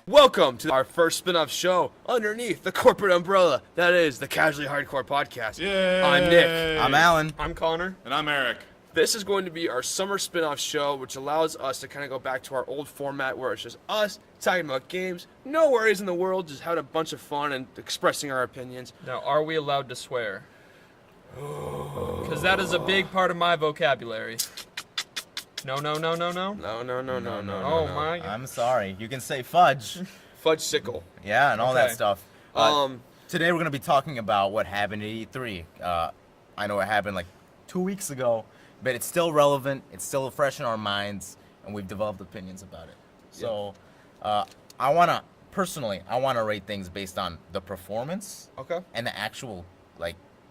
Welcome to our first spin-off show underneath the corporate umbrella that is the Casually Hardcore Podcast. Yay! I'm Nick. I'm Alan. I'm Connor. And I'm Eric. This is going to be our summer spin-off show, which allows us to kind of go back to our old format where it's just us talking about games, no worries in the world, just having a bunch of fun and expressing our opinions. Now, are we allowed to swear? Because that is a big part of my vocabulary. No. No. Oh my God. I'm sorry. You can say fudge. Fudge sickle. Yeah, and all that Okay. stuff. Today we're going to be talking about what happened at E3. I know it happened like 2 weeks ago, but it's still relevant. It's still fresh in our minds, and we've developed opinions about it. So, I want to rate things based on the performance Okay. and the actual,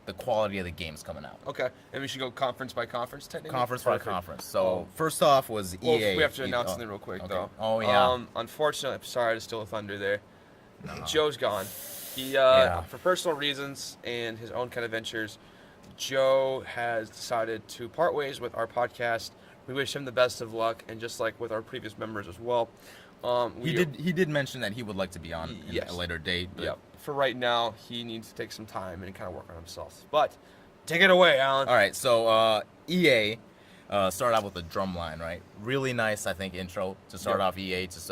the quality of the games coming out. Okay. And we should go conference by conference, technically? Conference by Perfect. conference. So, first off was Well, EA. we have to announce something real quick, okay. though. Oh, yeah. Unfortunately, I'm sorry to steal the thunder there. Joe's gone. He, Yeah. for personal reasons and his own kind of ventures, Joe has decided to part ways with our podcast. We wish him the best of luck, and just like with our previous members as well. He did mention that he would like to be on Yes. at a later date. But Yeah. For right now, he needs to take some time and kind of work on himself. But take it away, Alan. All right, so EA started out with a drum line, right? Really nice, I think, intro to start Yep. off EA just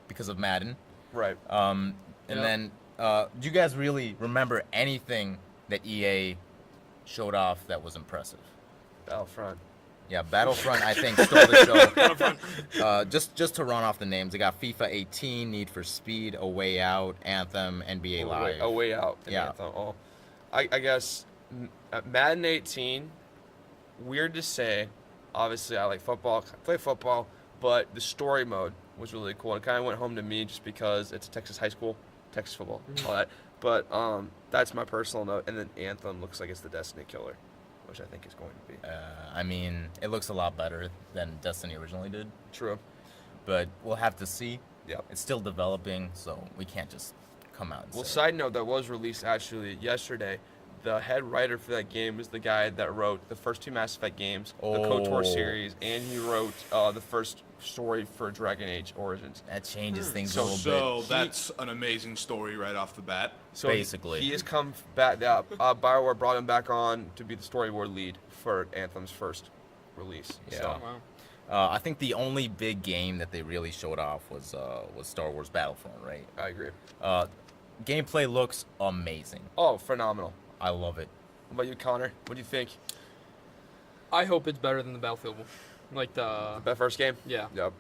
because of Madden. Right. And Yep. then, do you guys really remember anything that EA showed off that was impressive? Battlefront. Yeah, Battlefront, I think, stole the show. Just to run off the names, they got FIFA 18, Need for Speed, A Way Out, Anthem, NBA Live. A way out. and Yeah. Anthem. Oh, I guess Madden 18. Weird to say. Obviously, I like football. I play football, but the story mode was really cool. It kind of went home to me just because it's a Texas high school, Texas football, all that. But that's my personal note. And then Anthem looks like it's the Destiny killer, which I think is going to be I mean, it looks a lot better than Destiny originally did, true. but we'll have to see. Yep. It's still developing, so we can't just come out and Well, say. side note, that was released actually yesterday. The head writer for that game is the guy that wrote the first two Mass Effect games, the KOTOR Oh. series, and he wrote the first story for Dragon Age Origins. That changes things So- a little So bit. that's an amazing story right off the bat. So Basically. he has come back. BioWare brought him back on to be the storyboard lead for Anthem's first release. Yeah. So, Wow. I think the only big game that they really showed off was Star Wars Battlefront, right? I agree. Gameplay looks amazing. Oh, phenomenal. I love it. What about you, Connor? What do you think? I hope it's better than the Battlefield one. Like That first game? yeah. Yep.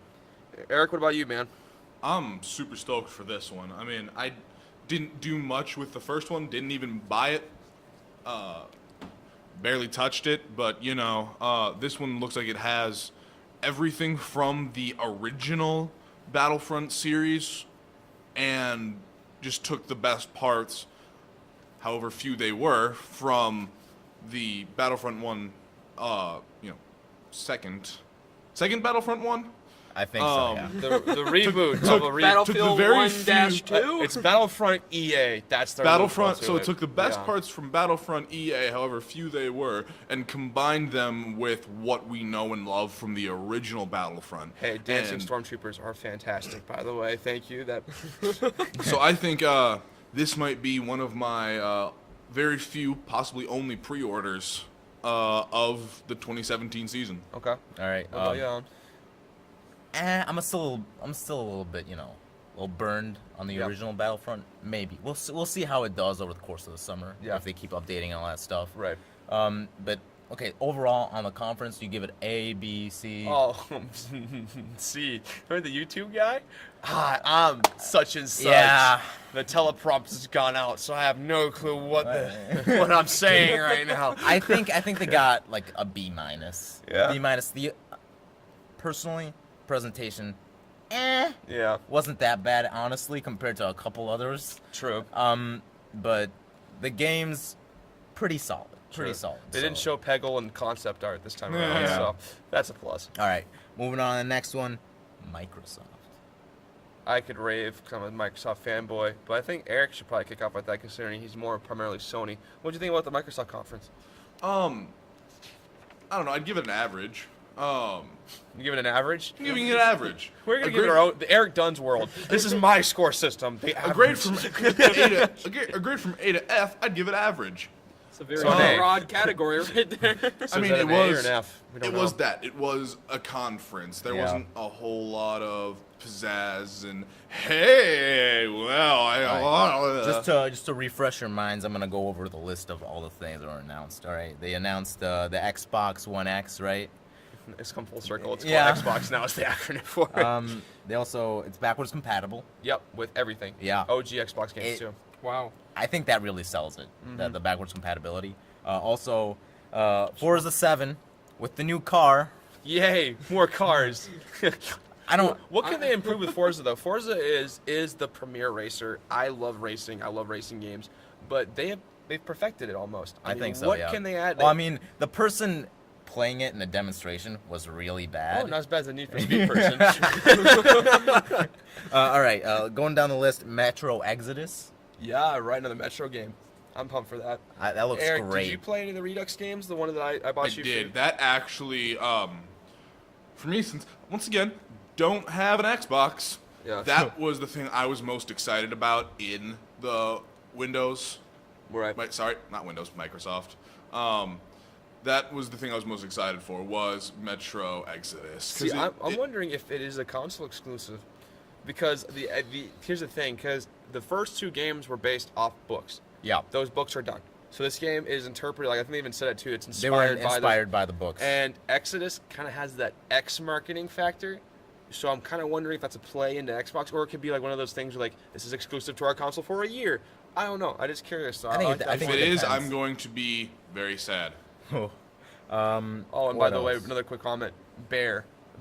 Eric, what about you, man? I'm super stoked for this one. I mean, I didn't do much with the first one, didn't even buy it, barely touched it, but this one looks like it has everything from the original Battlefront series and just took the best parts, however few they were, from the Battlefront one, second Battlefront one. I think so, yeah. The reboot of a Battlefield very 1-2. It's Battlefront EA. That's the Battlefront, reboot so it took the best Yeah. parts from Battlefront EA, however few they were, and combined them with what we know and love from the original Battlefront. Hey, dancing And stormtroopers are fantastic, by the way. Thank you. That So I think this might be one of my very few, possibly only pre-orders of the 2017 season. okay. All right. What about you, Alan? I'm still a little bit, a little burned on the Yep. original Battlefront. Maybe we'll see how it does over the course of the summer. Yeah. If they keep updating all that stuff. Right. But okay, overall on the conference, you give it A, B, C. Oh, see, remember the YouTube guy? I'm such and such. Yeah. The teleprompt has gone out, so I have no clue what what I'm saying right now. I think they got like a B minus. Yeah. B minus. The personally presentation, Yeah, wasn't that bad honestly compared to a couple others. true. But the game's pretty solid. Pretty True. solid. They didn't so- show Peggle and concept art this time around, Yeah. so that's a plus. All right, moving on to the next one, Microsoft. I could rave because I'm a Microsoft fanboy, but I think Eric should probably kick off with that considering he's more primarily Sony. What do you think about the Microsoft conference? I don't know. I'd give it an average. You give it an average? I'm giving it average. We're gonna A give it grade- our own. The Eric Dunn's world. This is my score system. The A grade average. from a grade from A to F. I'd give it average. It's a very So an A. broad category right there. So I is mean, that it an A or was an F? We don't it know. was that. It was a conference. There Yeah. wasn't a whole lot of pizzazz and hey, well, Just to refresh your minds, I'm gonna go over the list of all the things that were announced. All right, they announced the Xbox One X, right? It's come full circle. It's Yeah. called Xbox now. It's the acronym for it. They also it's backwards compatible. Yep, with everything. Yeah. OG Xbox games It- too. Wow. I think that really sells it. Mm-hmm. The backwards compatibility. Also, Forza 7 with the new car. Yay! More cars. I don't. What can they improve with Forza though? Forza is the premier racer. I love racing. I love racing games, but they've perfected it almost. I mean, think so. What yeah. can they add? Well, I mean, the person playing it in the demonstration was really bad. oh, not as bad as a Need for Speed person. All right, going down the list, Metro Exodus. Yeah, right. Another Metro game. I'm pumped for that. That looks Eric, great. did you play any of the Redux games? The one that I I bought you? did. For? That actually, for me, since once again, don't have an Xbox. Yeah. That was the thing I was most excited about in the Windows. Right. Sorry, not Windows, Microsoft. That was the thing I was most excited for was Metro Exodus. See, I'm wondering if it is a console exclusive, because the here's the thing, because the first two games were based off books. Yeah, Those books are done. So this game is interpreted, like I think they even said it too. It's they were inspired by inspired by the books. And Exodus kind of has that X marketing factor. So I'm kind of wondering if that's a play into Xbox, or it could be like one of those things where like this is exclusive to our console for a year. I don't know. I'm just curious. So I think like it- that I if think it it is, depends. I'm going to be very sad. Oh, and by what the way, else? another quick comment.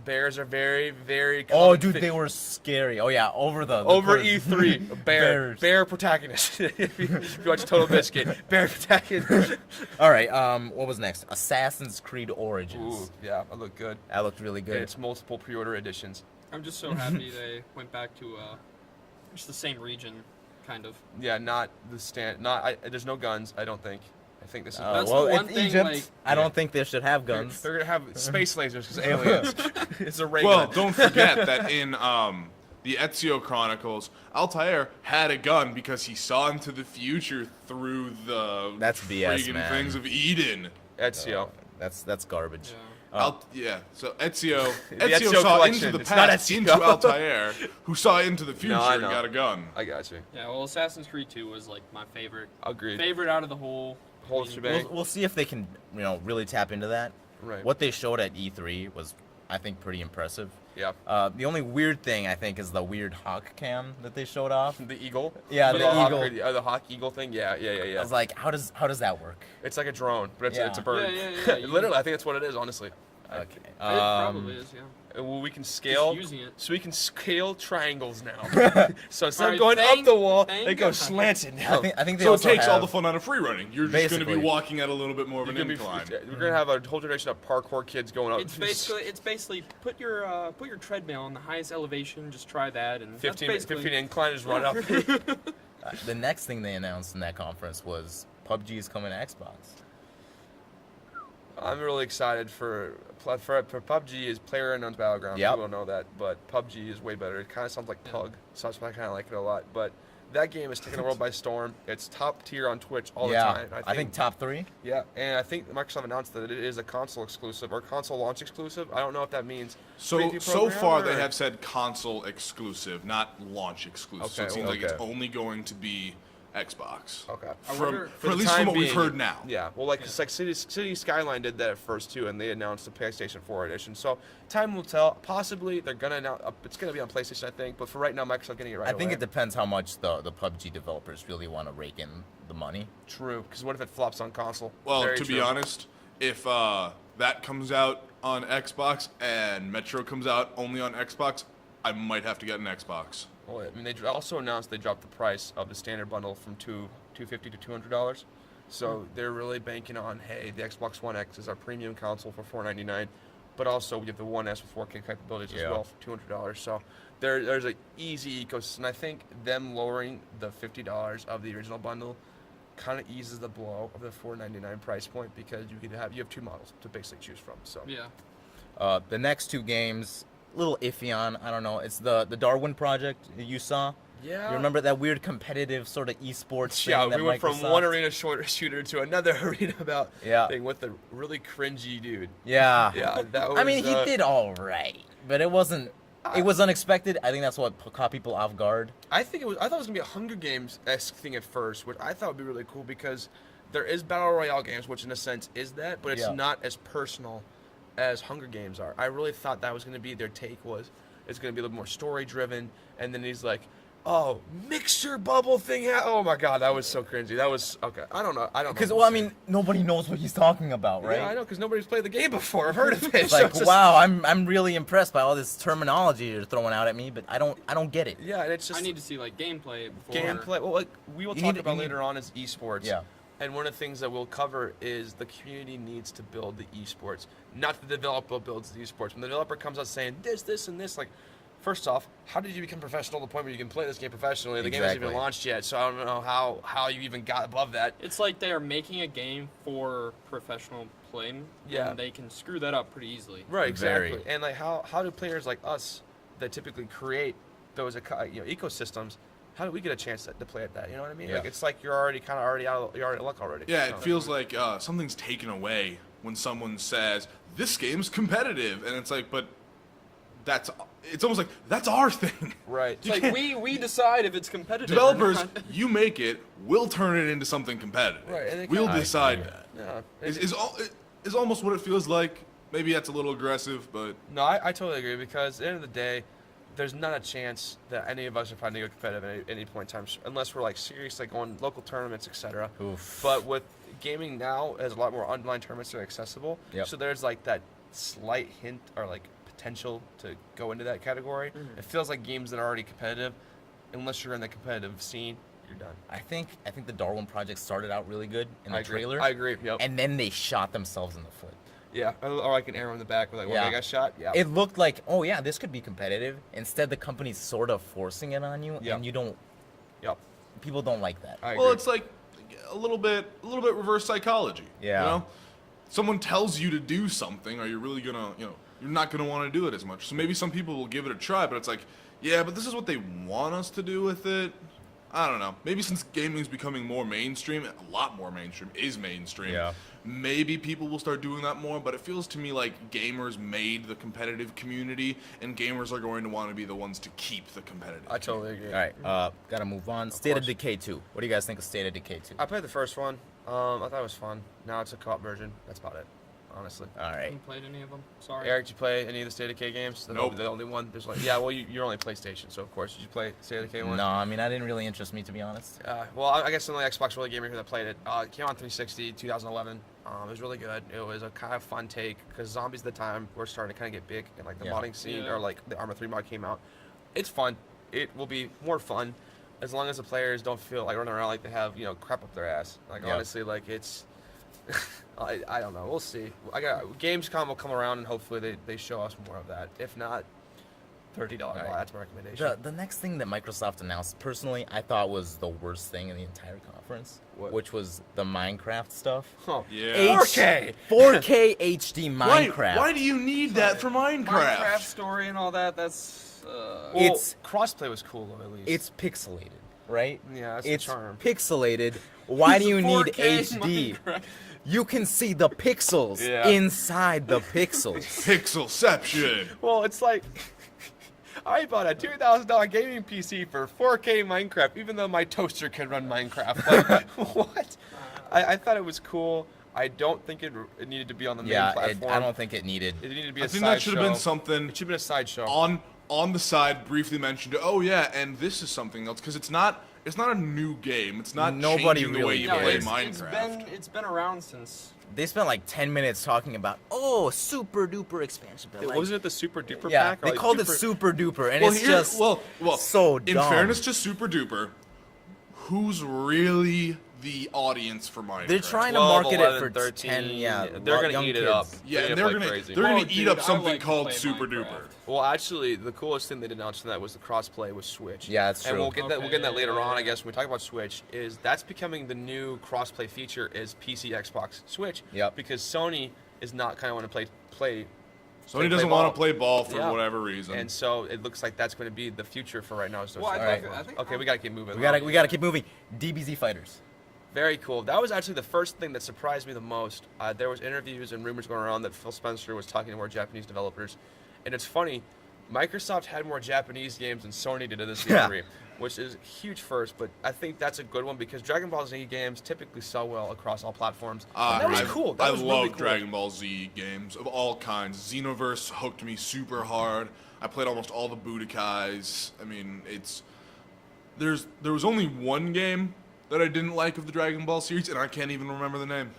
Bears are very, very. Oh, common dude, thing. they were scary. Oh yeah, over the Over course. E3, Bears. bear protagonist. if you watch Total Biscuit, bear protagonist. All right, what was next? Assassin's Creed Origins. Ooh, yeah, that looked good. That looked really good. It's multiple pre-order editions. I'm just so happy they went back to just the same region, kind of. Yeah, not the stand. There's no guns. I don't think. I think this is. That's well, the one it's thing, Egypt. like- I don't think they should have guns. They're gonna have space lasers because aliens. It's a ray Well, gun. don't forget that in the Ezio Chronicles, Altair had a gun because he saw into the future through the That's BS, friggin' man. things of Eden. Ezio. That's garbage. Yeah. So Ezio, The Ezio Ezio saw collection. into the It's not past, Ezio. into Altair, who saw into the future I and know. got a gun. I got you. Yeah, well, Assassin's Creed 2 was like my favorite Agreed. out of the whole Whole I mean, shebang. We'll see if they can, really tap into that. Right. What they showed at E3 was, I think, pretty impressive. Yeah. The only weird thing I think is the weird hawk cam that they showed off. The eagle. Yeah, the the hawk, eagle. the hawk eagle thing. Yeah. I was like, how does that work? It's like a drone, but it's, Yeah. it's a bird. Yeah, you- Literally, I think that's what it is. Honestly. Okay. It probably is, yeah. Well, we can scale. using it. So we can scale triangles now. so instead of Alright, going up thank- the wall, thank they go God. slanted now. I think they So it also takes all have- the fun out of free running. You're just going to be Basically. walking at a little bit more of an We're incline. gonna have a whole generation of parkour kids going up. It's basically put your treadmill on the highest elevation. Just try that, and 15, that's basically 15 incline, just run up. The next thing they announced in that conference was PUBG is coming to Xbox. I'm really excited for PUBG is PlayerUnknown's Battlegrounds. Yep. People don't know that, but PUBG is way better. It kind of sounds like Pug, so that's why I kind of like it a lot. But that game is taking the world by storm. It's top tier on Twitch all the time. I think top 3. Yeah, and I think Microsoft announced that it is a console exclusive or console launch exclusive. I don't know if that means. So preview so program far or- they have said console exclusive, not launch exclusive. So it Okay, seems like it's okay. only going to be Xbox. Okay. I From, wonder- for at least from what we've heard now. Yeah, well, like it's like City Skyline did that at first too, and they announced the PlayStation 4 edition. So time will tell. Possibly they're gonna announce. It's gonna be on PlayStation, I think. But for right now, Microsoft getting it right I think away. it depends how much the PUBG developers really want to rake in the money. True, because what if it flops on console? Well, Very to be true. honest, if that comes out on Xbox and Metro comes out only on Xbox, I might have to get an Xbox. Well, I mean, they also announced they dropped the price of the standard bundle from $250 to $200. So they're really banking on, hey, the Xbox One X is our premium console for $499, but also we have the One S with 4K capabilities as Yeah. well for $200. So there's an easy ecosystem. And I think them lowering the $50 of the original bundle kind of eases the blow of the $499 price point because you have two models to basically choose from. So Yeah. The next two games, a little iffy on. I don't know. It's the Darwin Project you saw. Yeah. You remember that weird competitive sort of esports Yeah, thing that we went from Microsoft- one arena shooter to another arena about Yeah. thing with a really cringy dude. Yeah. Yeah, that was. I mean, he did all right, but it wasn't. It was unexpected. I think that's what caught people off guard. I thought it was gonna be a Hunger Games esque thing at first, which I thought would be really cool because there is battle royale games, which in a sense is that, but it's Yeah. not as personal as Hunger Games are. I really thought that was gonna be their take was it's gonna be a little more story driven, and then he's like, "Oh, mixture bubble thing! Oh my god, that was so cringy. That was okay. I don't know. Because well, I mean, nobody knows what he's talking about, right? Yeah, I know because nobody's played the game before. I've heard of it. It's so like, it's just- wow, I'm really impressed by all this terminology you're throwing out at me, but I don't get it. Yeah, and it's just I need to see like gameplay before. gameplay. Well, like we will You talk need- about you need- later on is esports. Yeah. And one of the things that we'll cover is the community needs to build the esports, not the developer builds the esports. When the developer comes out saying this, and this, like, first off, how did you become professional to the point where you can play this game professionally? The game hasn't even Exactly. launched yet, so I don't know how you even got above that. It's like they are making a game for professional play, Yeah. and they can screw that up pretty easily. Right, exactly. Very. And like, how do players like us that typically create those ecosystems? How do we get a chance to play at that? You know what I mean? Yeah. Like it's like you're already out of luck already. Yeah, So- it feels like something's taken away when someone says this game's competitive, and it's like, but it's almost like that's our thing. right. It's like we decide if it's competitive. or Developers, not. you make it, we'll turn it into something competitive. Right, and it We'll kinda- decide that. Yeah. Is almost what it feels like. Maybe that's a little aggressive, but No, I totally agree because at the end of the day, there's not a chance that any of us are finding it competitive at any point in time, unless we're like seriously going local tournaments, etc. Oof. But with gaming now, there's a lot more online tournaments that are accessible. Yep. So there's like that slight hint or like potential to go into that category. It feels like games that are already competitive, unless you're in the competitive scene, you're done. I think the Darwin Project started out really good in the I agree. trailer. I agree. Yep. And then they shot themselves in the foot. yeah. Or like an arrow in the back with like one Yeah. guy got shot. Yeah. It looked like, oh yeah, this could be competitive. Instead, the company's sort of forcing it on you, Yeah. and you don't. Yep. People don't like that. I well, agree. it's like a little bit reverse psychology. Yeah. You know, someone tells you to do something, are you really gonna, you're not gonna want to do it as much. So maybe some people will give it a try, but it's like, yeah, but this is what they want us to do with it. I don't know. Maybe since gaming's becoming more mainstream, a lot more mainstream is mainstream. Yeah. Maybe people will start doing that more, but it feels to me like gamers made the competitive community, and gamers are going to want to be the ones to keep the competitive. I totally agree. All right, gotta move on. State of course. Decay 2. What do you guys think of State of Decay 2? I played the first one. I thought it was fun. Now it's a co-op version. That's about it, honestly. All I right. haven't played any of them. Sorry. Eric, did you play any of the State of Decay games? Nope. The only one. There's like, yeah. Well, you're only PlayStation, so of course. Did you play State of Decay one? No, I mean, I didn't really interest me, to be honest. Well, I guess the only Xbox really gamer here that played it. It came on 360, 2011. It was really good. It was a kind of fun take because zombies at the time were starting to kind of get big, and like the Yeah. modding scene Yeah. or like the Arma 3 mod came out. It's fun. It will be more fun as long as the players don't feel like running around like they have crap up their ass. Like Yeah. honestly, like it's. I don't know. We'll see. Gamescom will come around and hopefully they show us more of that. If not, $30. Right. That's my recommendation. The next thing that Microsoft announced, personally, I thought was the worst thing in the entire conference, What? which was the Minecraft stuff. Huh. Yeah. 4K. 4K HD Why, Minecraft. why do you need that for Minecraft? Minecraft story and all that. That's. Well, It's- crossplay was cool though, at least. It's pixelated, right? Yeah, that's it's the charm. pixelated. Why do you need 4K HD? Minecraft. You can see the pixels Yeah. inside the pixels. Pixelception. Well, it's like I bought a $2,000 gaming PC for 4K Minecraft, even though my toaster can run Minecraft. Like, what? I thought it was cool. I don't think it needed to be on the main Yeah, platform. I don't think it needed. It needed to be a I think that should have been sideshow. something It should have been a sideshow. on the side briefly mentioned. Oh yeah, and this is something else because it's not a new game. It's not Nobody changing the way really you No, play plays. Minecraft. it's been around since. They spent like 10 minutes talking about, oh, super duper expansion. But like, Wasn't it the Super Duper yeah, pack? or they like called it Super- super duper, and well, it's here, just well, so in dumb. fairness to Super Duper, who's really the audience for Minecraft? They're trying to 12, market 11, it for 13. 10, yeah. They're gonna young eat it kids. up. Yeah, and They're they're play gonna crazy. they're gonna Oh, eat dude, up I something like to called play Super Minecraft. Duper. Well, actually, the coolest thing they did announce tonight was the crossplay with Switch. Yeah, that's And true. we'll get that. We'll get that Okay, later yeah, on, I yeah. guess, when we talk about Switch. Is that's becoming the new crossplay feature is PC, Xbox, Switch. Yep. Because Sony is not kind of want to play Sony to doesn't ball. want to play ball for Yeah. whatever reason. And so it looks like that's going to be the future for right now. So Well, it's- I think we got to keep moving. We gotta keep moving. DBZ Fighters. Very cool. That was actually the first thing that surprised me the most. There was interviews and rumors going around that Phil Spencer was talking to more Japanese developers, and it's funny. Microsoft had more Japanese games than Sony did at this Yeah. E3, which is a huge first. But I think that's a good one because Dragon Ball Z games typically sell well across all platforms. And that was cool. That I was love really cool. Dragon Ball Z games of all kinds. Xenoverse hooked me super hard. I played almost all the Budokais. I mean, there was only one game that I didn't like of the Dragon Ball series, and I can't even remember the name.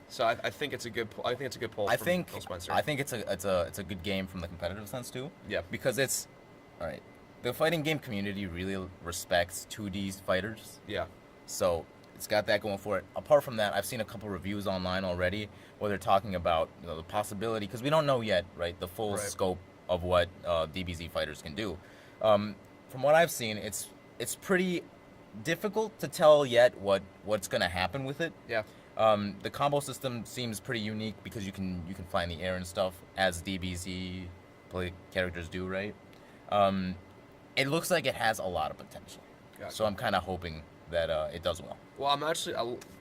So I think it's a good. I think it's a good poll. I from think Phil Spencer. it's a good game from the competitive sense too. Yeah. Because it's all right. The fighting game community really respects 2D fighters, Yeah. so it's got that going for it. Apart from that, I've seen a couple reviews online already where they're talking about the possibility because we don't know yet, right, the full Right. scope of what DBZ fighters can do. From what I've seen, it's pretty difficult to tell yet what's gonna happen with it. Yeah. The combo system seems pretty unique because you can fly in the air and stuff as DBZ play characters do, right? It looks like it has a lot of potential. Gotcha. So I'm kind of hoping that it does well. Well, I'm actually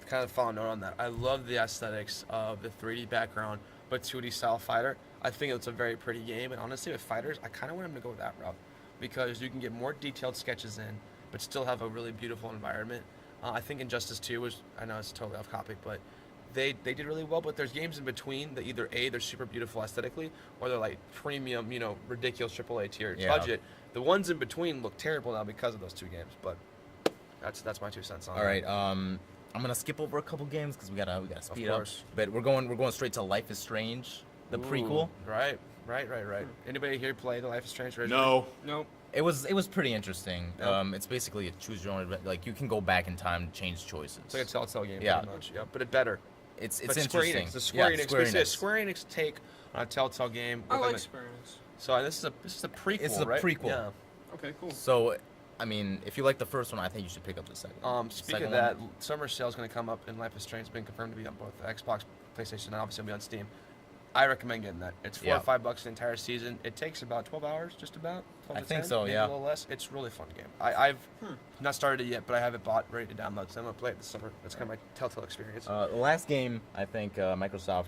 kind of following note on that. I love the aesthetics of the 3D background, but 2D style fighter. I think it's a very pretty game, and honestly, with fighters, I kind of want them to go that route because you can get more detailed sketches in, but still have a really beautiful environment. I think Injustice 2 was, I know it's totally off topic, but they did really well. But there's games in between that either they're super beautiful aesthetically, or they're like premium, ridiculous AAA tier Yeah. budget. The ones in between look terrible now because of those two games, but that's my 2 cents on All that. right. I'm gonna skip over a couple games because we gotta speed up. course. But we're going straight to Life is Strange, the prequel. Ooh, Right. Anybody here play the Life is Strange version? No. Nope. It was pretty interesting. Yeah. It's basically a choose your own adventure. Like you can go back in time to change choices. It's like a Telltale game, Yeah. pretty much. Yeah, but it's better. It's But interesting. Square Enix, the Square Yeah, Enix, Square basically a Enix. Square Enix take on a Telltale game. I with like an- Square Enix. So this is a prequel. It's a right? prequel. Yeah. Okay, cool. So, I mean, if you like the first one, I think you should pick up the second. Speaking Second of that, one. summer sale is going to come up, and Life is Strange has been confirmed to be on both Xbox, PlayStation, and obviously it'll be on Steam. I recommend getting that. It's $4 Yeah. or $5 the entire season. It takes about 12 hours, just about. 12 I to think 10, so, maybe yeah. a little less. It's a really fun game. I've not started it yet, but I have it bought, ready to download. So I'm gonna play it this summer. That's kind of my Telltale experience. The last game I think Microsoft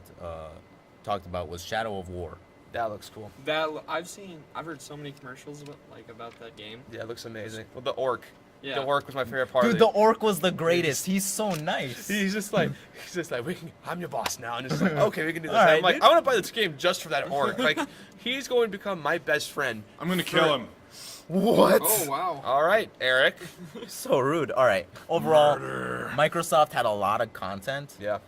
talked about was Shadow of War. That looks cool. I've heard so many commercials about that game. Yeah, it looks amazing. Well, the orc. Yeah. The orc was my favorite part. Dude, of the orc was the greatest. He's so nice. He's just like, I'm your boss now, and it's like, okay, we can do this. All And right, I'm like, dude. I want to buy this game just for that orc. Like, he's going to become my best friend. I'm gonna kill him. What? Oh wow. All right, Eric. So rude. All right. Overall, Microsoft had a lot of content. Yeah.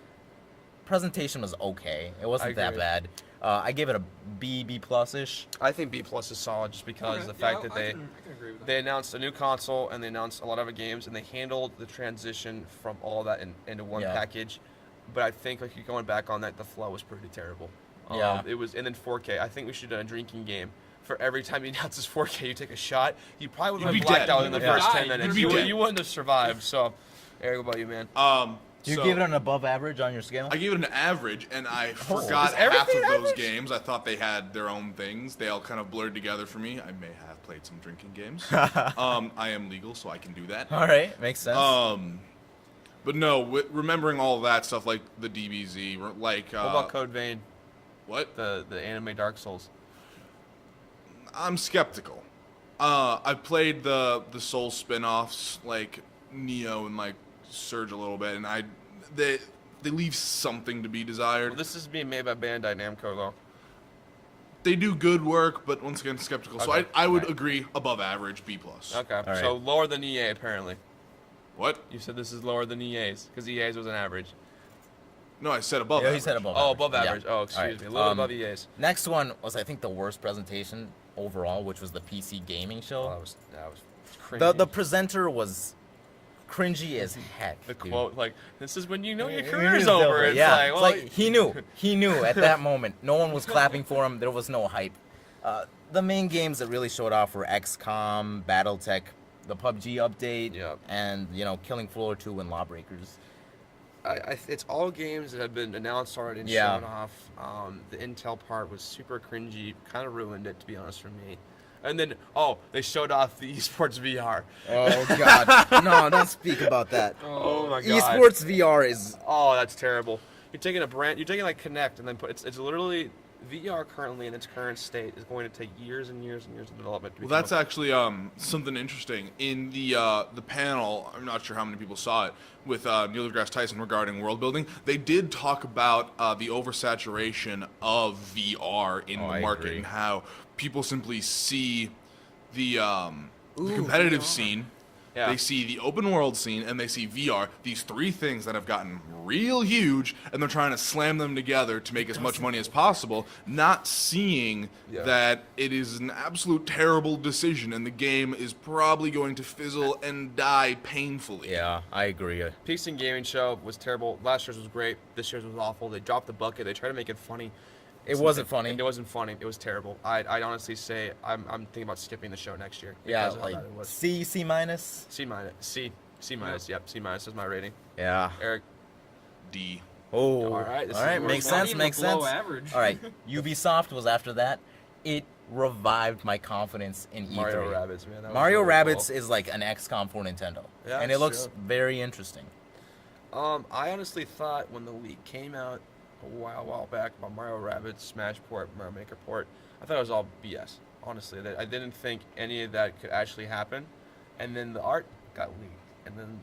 Presentation was okay. It wasn't that agree. bad. I gave it a B plus ish. I think B plus is solid just because Okay, the fact yeah, that I can agree with that. they announced a new console and they announced a lot of games and they handled the transition from all that into one Yeah. package. But I think like you're going back on that, the flow was pretty terrible. Yeah. It was, and then 4K. I think we should do a drinking game. For every time you announce this 4K, you take a shot. You probably would You'd have be blacked dead. out in the You'd first die. 10 minutes. You'd be dead. You wouldn't have survived. So, Eric, what about you, man? You So- gave it an above average on your scale? I gave it an average, and I Is forgot half everything of those average? games. I thought they had their own things. They all kind of blurred together for me. I may have played some drinking games. I am legal, so I can do that. All right, makes sense. But no, remembering all of that stuff, like the DBZ, like What about Code Vein, what? the anime Dark Souls? I'm skeptical. I've played the Soul spin-offs, like Neo and like Surge a little bit, and they leave something to be desired. Well, this is being made by Bandai Namco, though. They do good work, but once again, skeptical. So Okay. I would Right. agree above average, B plus. Okay, right. so lower than EA, apparently. What? You said this is lower than EA's, because EA's was an average. No, I said above. yeah, he average. said above Oh, average. above Yeah. average. Oh, All excuse right, me. A little above EA's. Next one was, I think, the worst presentation overall, which was the PC gaming show. Oh, that was cringy. The presenter was cringy as heck. The dude. quote, like, this is when you know your Your career's career's over. It's yeah, like, it's well, like he knew at that moment. No one was clapping for him. There was no hype. The main games that really showed off were XCOM, BattleTech, the PUBG update, Yep. and Killing Floor 2 and Lawbreakers. it's all games that have been announced already and Yeah. shown off. The Intel part was super cringy, kind of ruined it, to be honest, for me. And then, they showed off the esports VR. Oh God, no! Don't speak about that. Oh my god. Esports VR is Oh, that's terrible. You're taking like Kinect and then it's literally VR currently in its current state is going to take years and years and years of development. To Well, become that's actually something interesting in the panel. I'm not sure how many people saw it with Neil deGrasse Tyson regarding world building. They did talk about the oversaturation of VR in Oh, the I market agree. and how people simply see the competitive scene. Yeah. They see the open world scene and they see VR, these three things that have gotten real huge, and they're trying to slam them together to make as much money as possible, not seeing Yeah. that it is an absolute terrible decision and the game is probably going to fizzle and die painfully. yeah. I agree. PC Gaming Show was terrible. Last year's was great. This year's was awful. They dropped the bucket. They tried to make it funny. It wasn't funny. It wasn't funny. It was terrible. I'd honestly say I'm thinking about skipping the show next year. Yeah, because of how like bad it was. C minus. C minus. Yep, C minus is my rating. Yeah. Eric, D. Oh. All right, this All is right. worse. Makes Not sense. even Makes below sense. average. All right. Ubisoft was after that. It revived my confidence in E3. Mario Rabbids, man. That was Mario really Rabbids cool. is like an XCOM for Nintendo, Yeah, and it it's looks true. very interesting. I honestly thought when the leak came out a while back about Mario Rabbids, Smash port, Mario Maker port, I thought it was all BS. Honestly, I didn't think any of that could actually happen. And then the art got leaked, and then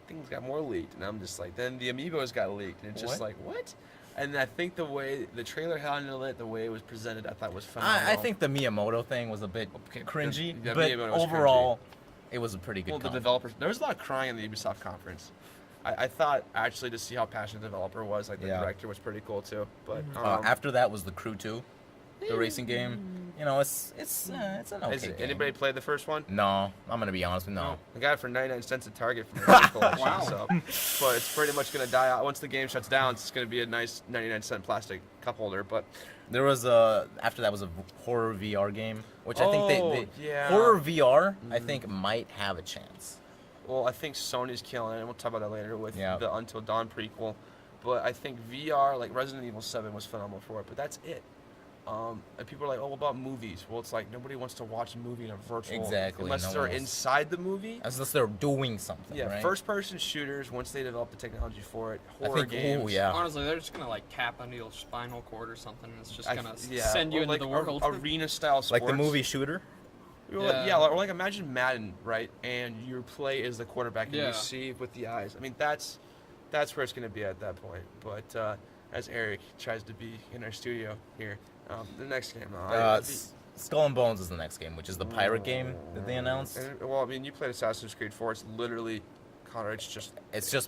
things got more leaked, and I'm just like, then the amiibos got leaked, and it's just What? like, what? And I think the way the trailer handled it, the way it was presented, I thought was phenomenal. I think the Miyamoto thing was a bit Okay, cringy, the but Miyamoto was overall, it was a pretty good. Well, the con. developers, there was a lot of crying in the Ubisoft conference. I thought actually to see how passionate the developer was, like the Yeah. director was pretty cool too. But After that was the Crew 2, the racing game. You know, it's an okay is game. anybody played the first one? No, I'm gonna be honest with you, no. I got it for 99 cents at Target from the Game collection. Wow. So, but it's pretty much gonna die out once the game shuts down. It's gonna be a nice 99-cent plastic cup holder. But There was after that was a horror VR game, which I think they yeah. horror VR I think might have a chance. well, I think Sony's killing it, and we'll talk about that later with Yeah. the Until Dawn prequel. But I think VR, like Resident Evil 7, was phenomenal for it. But that's it. And people are like, oh, what about movies? Well, it's like nobody wants to watch a movie in a virtual. Exactly, Unless no they're one else. inside the movie. Unless they're doing something, Yeah, right? first-person shooters. Once they develop the technology for it, I horror think, games. oh yeah. Honestly, they're just gonna like tap into your spinal cord or something. And it's just I- gonna yeah, send you or into like the world. arena-style sports. Like the movie Shooter. Yeah, or like imagine Madden, right? And your play is the quarterback, and Yeah. you see with the eyes. I mean, that's where it's going to be at that point. But as Eric tries to be in our studio here, the next game. Skull and Bones is the next game, which is the pirate game that they announced. Well, I mean, you played Assassin's Creed 4. It's literally, Connor. It's just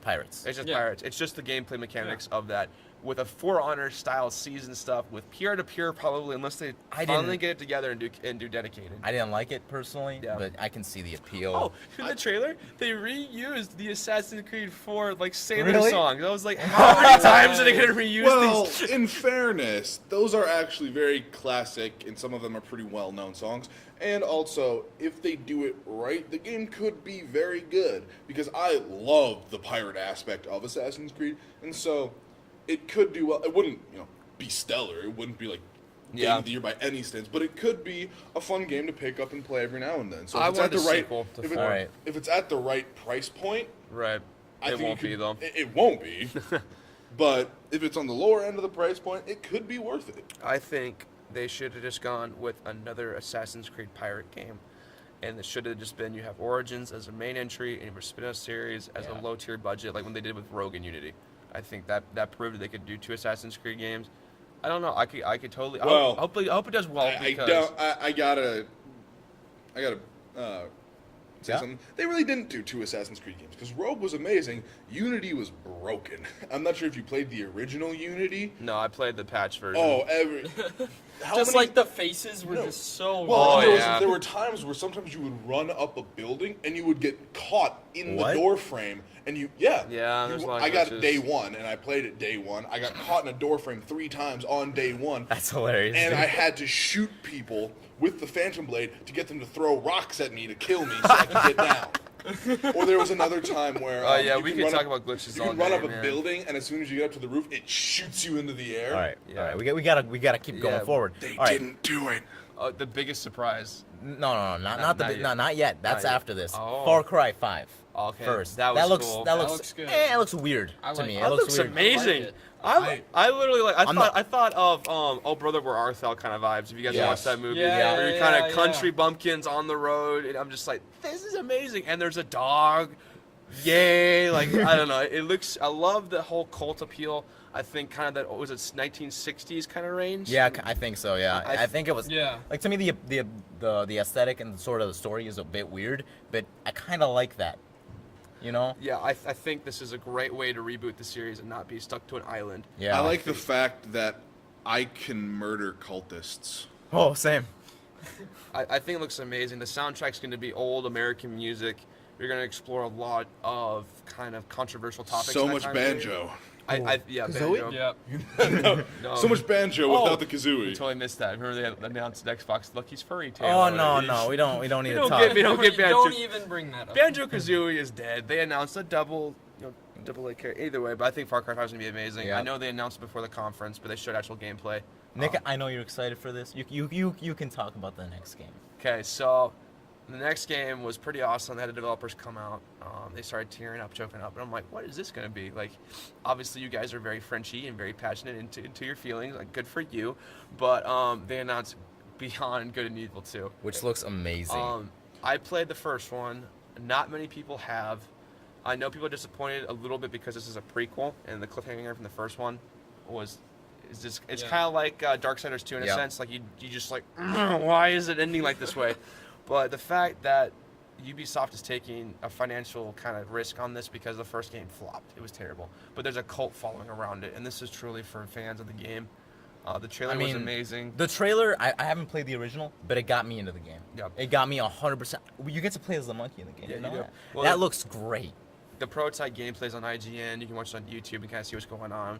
Pirates. Yeah. pirates. It's just the gameplay mechanics of that. With a For Honor style season stuff, with peer-to-peer probably, unless they I finally didn't- get it together and do dedicated. I didn't like it personally, Yeah. but I can see the appeal. Oh, in the trailer, they reused the Assassin's Creed 4 like Sailor Really? songs. I was like, how many times are they gonna reuse Well, these? in fairness, those are actually very classic, and some of them are pretty well-known songs. And also, if they do it right, the game could be very good, because I love the pirate aspect of Assassin's Creed, and so it could do well. It wouldn't, be stellar. It wouldn't be like Game Yeah. of the Year by any stance, but it could be a fun game to pick up and play every now and then. So if I it's at want the a right, sequel to if, it- 4. Alright. if it's at the right price point, Right. I It think won't could- be though. It won't be. But if it's on the lower end of the price point, it could be worth it. I think they should have just gone with another Assassin's Creed pirate game. And it should have just been you have Origins as a main entry and your spin-off series as a Yeah. low-tier budget, like when they did with Rogue and Unity. I think that proved that they could do 2 Assassin's Creed games. I don't know. I could totally. Well, I hope it does well I because don't. I gotta say Yeah? something. They really didn't do 2 Assassin's Creed games because Rogue was amazing. Unity was broken. I'm not sure if you played the original Unity. no, I played the patch version. Oh, how just many- like the faces were No. just so. Well, Oh, there, yeah. there were times where sometimes you would run up a building and you would get caught in What? the door frame, and yeah, there's a lot of I got glitches. day 1 and I played it day 1. I got caught in a door frame 3 times on day 1. That's hilarious. And I had to shoot people with the Phantom Blade to get them to throw rocks at me to kill me so I Get down. Or there was another time where Oh yeah, you we can can run talk up- about glitches You all can day, run up a man. building, and as soon as you get up to the roof, it shoots you into the air. All right, Yeah. all right. We gotta keep Yeah, going forward. They All right. didn't do it. The biggest surprise. No, not Not the yet. not yet. That's Not yet. after this. Oh. Far Cry 5. Okay, First. that was looks cool. that That looks looks good. it looks weird I to like me. it. It That looks looks weird. amazing. it. I literally like. I'm not- I thought of Oh Brother Where Art Thou kind of vibes. If you guys Yes. watched that movie, Yeah, where you're yeah, kind of yeah. country bumpkins on the road, and I'm just like, this is amazing. And there's a dog. Yay! Like I don't know. It looks. I love the whole cult appeal. I think kind of that what was it 1960s kind of range. Yeah, I think so. Yeah, I- I think it was. Yeah. Like to me, the aesthetic and sort of the story is a bit weird, but I kind of like that. You know? Yeah, I think this is a great way to reboot the series and not be stuck to an island. Yeah. I like the fact that I can murder cultists. Oh, same. I think it looks amazing. The soundtrack's going to be old American music. You're going to explore a lot of kind of controversial topics. So in that much time period. banjo. Yeah, Kazooie? banjo. Yep. No, So much banjo Oh, without the we kazooie. totally missed that. Remember they announced Xbox Lucky's Furry Tale. Oh or no, whatever. no, we don't need to don't talk. get me- don't get Banjo. Don't even bring that up. Banjo Kazooie is dead. They announced a double A character. Either way, but I think Far Cry 5 is gonna be amazing. Yeah. I know they announced it before the conference, but they showed actual gameplay. Nick, I know you're excited for this. You can talk about the next game. Okay, so the next game was pretty awesome. They had the developers come out. They started tearing up, choking up, and I'm like, what is this going to be? Like, obviously you guys are very Frenchy and very passionate into your feelings. Like, good for you. But they announced Beyond Good and Evil 2. Which looks amazing. I played the first one. Not many people have. I know people are disappointed a little bit because this is a prequel, and the cliffhanger from the first one it's Yeah. kind of like Darksiders 2 in a Yeah. sense. Like you just like, why is it ending like this way? But the fact that Ubisoft is taking a financial kind of risk on this because the first game flopped, it was terrible. But there's a cult following around it, and this is truly for fans of the game. The trailer was amazing. The trailer, I haven't played the original, but it got me into the game. Yep. It got me 100%. You get to play as the monkey in the game. Yeah, you know you do. that? Well, That the- looks great. The prototype gameplay's on IGN. You can watch it on YouTube and kind of see what's going on.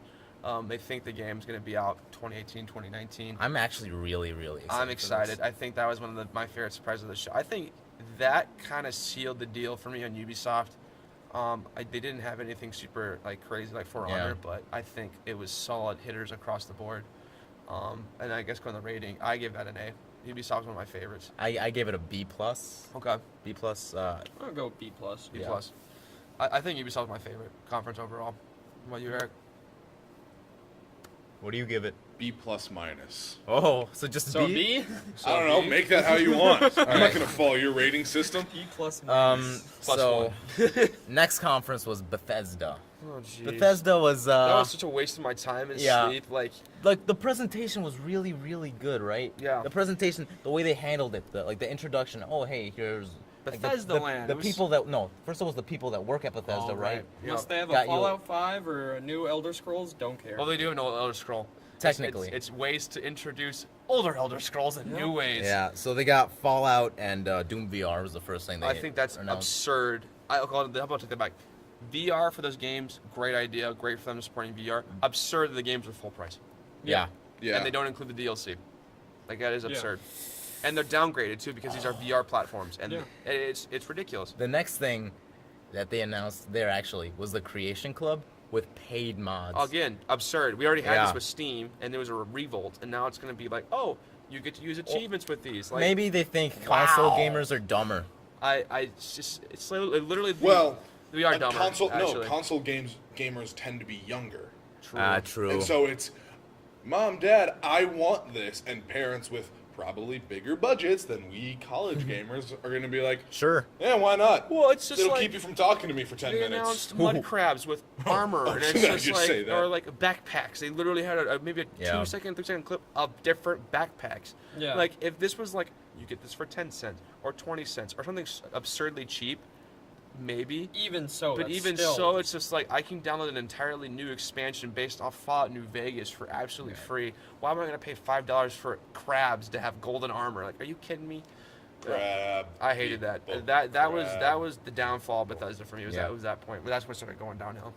They think the game's going to be out 2018, 2019. I'm actually really, really excited. I'm for excited. this. I think that was one of my favorite surprises of the show. I think that kind of sealed the deal for me on Ubisoft. They didn't have anything super like crazy like For Honor, Yeah. but I think it was solid hitters across the board. And I guess going the rating, I give that an A. Ubisoft's one of my favorites. I gave it a B plus. Okay, B plus. I'll go B plus. B Yeah. plus. I think Ubisoft's my favorite conference overall. What about you, Eric? What do you give it? B plus minus. Oh, so just So B. B. I don't know. Make that how you want. I'm Alright. not gonna follow your rating system. B plus. Plus So next conference was Bethesda. Oh, jeez. Bethesda was That was such a waste of my time and yeah. sleep. Like, the presentation was really, really good, right? Yeah. The presentation, the way they handled it, the introduction. Oh, hey, here's like, Bethesda land. The It was- people that first of all, it was the people that work at Bethesda, Oh, right? Unless they have a Got you. Fallout 5 or a new Elder Scrolls, don't care. well, they do have an old Elder Scroll. Technically. It's ways to introduce older Elder Scrolls in new ways. Yeah. So they got Fallout and Doom VR was the first thing they. I think that's announced. absurd. How about I take that back? VR for those games, great idea, great for them supporting VR. Absurd that the games are full price. Yeah. Yeah. And they don't include the DLC. Like that is Yeah. absurd. And they're downgraded too because these are VR platforms, and Yeah. it's ridiculous. The next thing that they announced there actually was the Creation Club with paid mods. Again, absurd. We already had Yeah. this with Steam, and there was a revolt, and now it's going to be like, oh, you get to use achievements with these. Like, Maybe they think console Wow. gamers are dumber. it's literally Well, we are and dumber. Actually. console gamers tend to be younger. True. True. And so it's, Mom, Dad, I want this, and parents with probably bigger budgets than we college gamers are going to be like, Sure. yeah, why not? Well, it's just It'll like keep you from talking to me for 10 they minutes. announced mud crabs with armor, and it's did I just just say like, that? or like backpacks. They literally had maybe a Yeah. 2-second, 3-second clip of different backpacks. Yeah. Like if this was like you get this for 10 cents or 20 cents or something absurdly cheap, maybe. Even so, But that's even still, so, it's just like I can download an entirely new expansion based off Fallout New Vegas for absolutely free. Why am I going to pay $5 for crabs to have golden armor? Like, are you kidding me? Crab, I hated that. people, That was crab. the downfall of Bethesda for me. Yeah. Was that point? But that's when it started going downhill.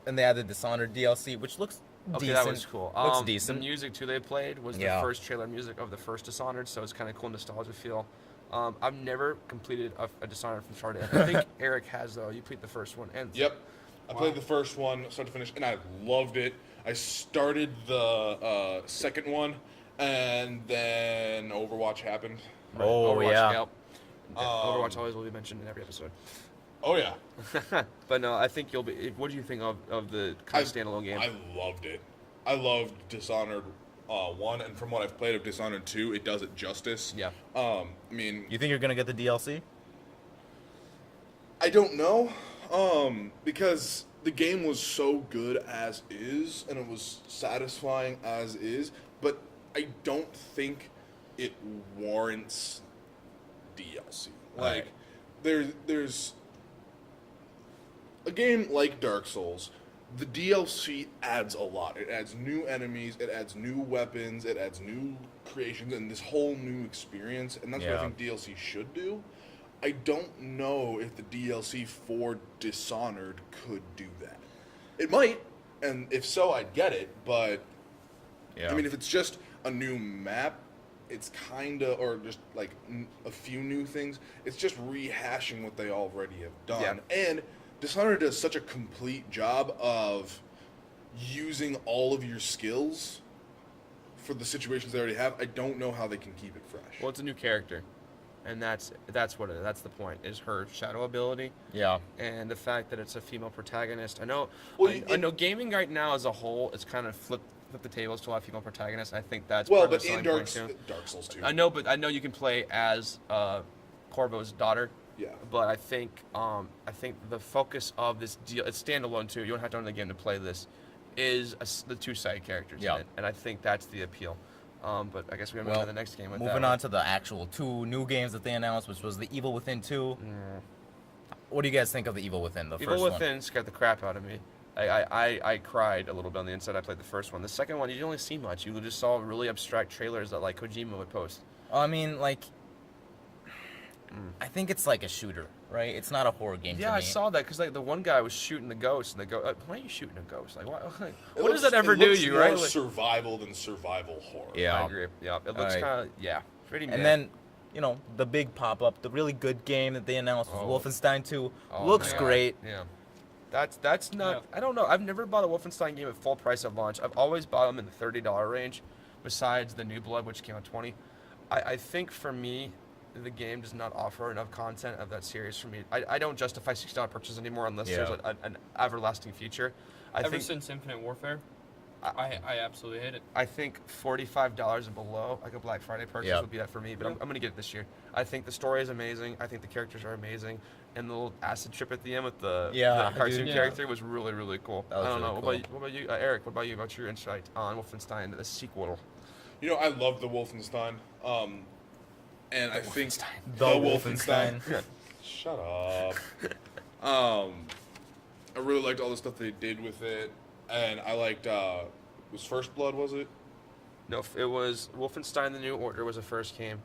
And they added Dishonored DLC, which looks Okay, decent. that was cool. Looks The decent. music too they played was Yeah. the first trailer music of the first Dishonored, so it's kind of cool nostalgia feel. I've never completed a Dishonored from start to end. I think Eric has though. You played the first one, and Yep. I played the first one, start to finish, and I loved it. I started the second one, and then Overwatch happened. Oh, Overwatch, yeah. Yep. Overwatch always will be mentioned in every episode. Oh yeah, But no, I think you'll be. What do you think of the kind of standalone game? I loved it. I loved Dishonored 1, and from what I've played of Dishonored 2, it does it justice. Yeah. I mean, You think you're gonna get the DLC? I don't know, because the game was so good as is, and it was satisfying as is, but I don't think it warrants DLC. Like, there's a game like Dark Souls. The DLC adds a lot. It adds new enemies, it adds new weapons, it adds new creations, and this whole new experience, and that's what I Yeah. think DLC should do. I don't know if the DLC for Dishonored could do that. It might, and if so, I'd get it, but Yeah. I mean, if it's just a new map, it's kind of, or just like a few new things, it's just rehashing what they already have done. Yeah. And Dishonored does such a complete job of using all of your skills for the situations they already have. I don't know how they can keep it fresh. Well, it's a new character, and that's what it is. That's the point. Is her shadow ability Yeah. and the fact that it's a female protagonist. I know. Well, I know gaming right now as a whole, it's kind of flipped the tables to a lot of female protagonists. I think that's well, part of but the in selling point too. Dark Souls 2. I know, but I know you can play as Corvo's daughter. Yeah. But I think the focus of this deal, it's standalone too. You don't have to own the game to play this. Is the two side characters Yeah. in it, and I think that's the appeal. But I guess we're gonna move Well, on to the next game. With moving that on to the actual 2 new games that they announced, which was the Evil Within 2. What do you guys think of the Evil Within, the Evil first one? Within scared the crap out of me. I cried a little bit on the inside. I played the first one. The second one, you didn't really see much. You just saw really abstract trailers that like Kojima would post. I mean, like, I think it's like a shooter, right? It's not a horror game to Yeah, me. I saw that because like the one guy was shooting the ghost, and why are you shooting a ghost? Like, what? It What does looks- that ever it do looks you, more right? Like, survival than survival horror. Yeah. I agree. Yeah, it looks Alright. kind of pretty. And meh. then, you know, the big pop-up, the really good game that they announced was Oh. Wolfenstein 2. Oh Looks my God. great. Yeah. That's not. Yeah. I don't know. I've never bought a Wolfenstein game at full price at launch. I've always bought them in the $30 range, besides the New Blood, which came out $20. I think for me, the game does not offer enough content of that series for me. I don't justify $60 purchase anymore unless Yeah. there's an everlasting feature. I Ever think since Infinite Warfare, I absolutely hate it. I think $45 and below, like a Black Friday purchase, Yeah. would be that for me. But I'm gonna get it this year. I think the story is amazing. I think the characters are amazing, and the little acid trip at the end with the cartoon dude. Yeah. character was really really cool. That was I don't really know. What about you, Eric? What about you? About your insight on Wolfenstein, the sequel? You know, I love the Wolfenstein. And I think The Wolfenstein. Shut up. I really liked all the stuff they did with it, and I liked. Was First Blood? Was it? No, it was Wolfenstein: The New Order was the first game.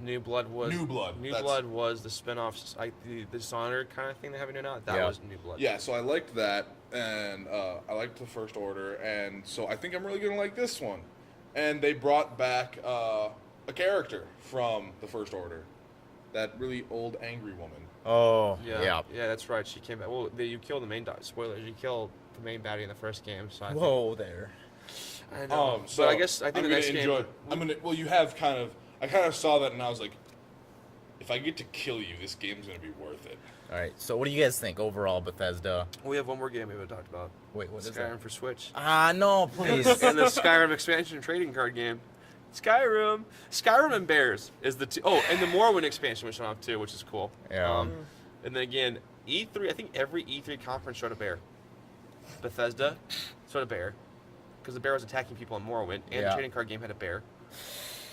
New Blood was New Blood, New that's- Blood was the spin-off, like the Dishonored kind of thing they have doing now. That Yeah. was New Blood. Yeah. So I liked that, and I liked the First Order, and so I think I'm really gonna like this one. And they brought back a character from the First Order, that really old angry woman. Oh, Yeah, that's right. She came back. Well, you killed the main spoilers. You killed the main baddie in the first game. So I think, Whoa there. I know. So but I guess I think I'm the gonna next enjoy. game. I'm gonna. Well, you have kind of. I kind of saw that, and I was like, if I get to kill you, this game's gonna be worth it. All right, so what do you guys think overall, Bethesda? We have one more game we haven't talked about. Wait, what is Skyrim that? for Switch. No, please. And the Skyrim expansion trading card game. Skyrim and Bears is the two. Oh, and the Morrowind expansion was shown off too, which is cool. Yeah. And then again, E3. I think every E3 conference showed a bear. Bethesda showed a bear, because the bear was attacking people in Morrowind, and the Yeah. trading card game had a bear.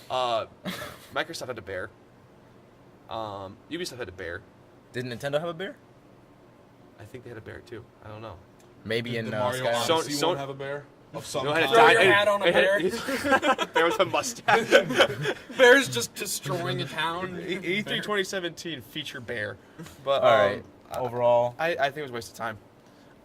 Microsoft had a bear. Ubisoft had a bear. Did Nintendo have a bear? I think they had a bear too. I don't know. Maybe Did in the Mario Skyrim. So- Odyssey so- one have a bear of some No, it had kind? a Throw di- your it- hat on a it had- Bear with a mustache. Bear's just destroying a town. E3 2017 feature bear. But All right, overall. I think it was a waste of time.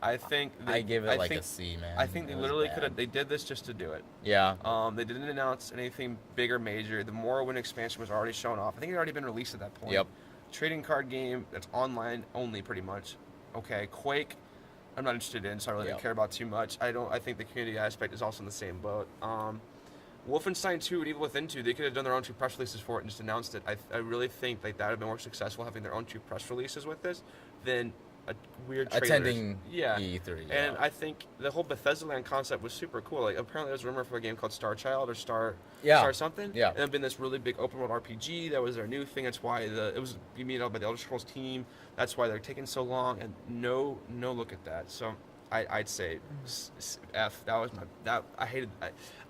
I think I give it like think, a C, man. I think they It was literally bad. could have. They did this just to do it. Yeah. They didn't announce anything big or major. The Morrowind expansion was already shown off. I think it had already been released at that point. Yep. Trading card game that's online only, pretty much. Okay, Quake, I'm not interested in, so I really don't Yep. care about too much. I think the community aspect is also in the same boat. Wolfenstein 2 and Evil Within 2, they could have done their own 2 press releases for it and just announced it. I really think like that would have been more successful having their own 2 press releases with this than a weird trailers. Attending yeah. E3. Yeah. And I think the whole Bethesda Land concept was super cool. Like apparently there's a rumor for a game called Star Child or Star something. Yeah. And it's been this really big open world RPG. That was their new thing. That's why it was being made out by the Elder Scrolls team. That's why they're taking so long. And no look at that. So I'd say F. That was I hated.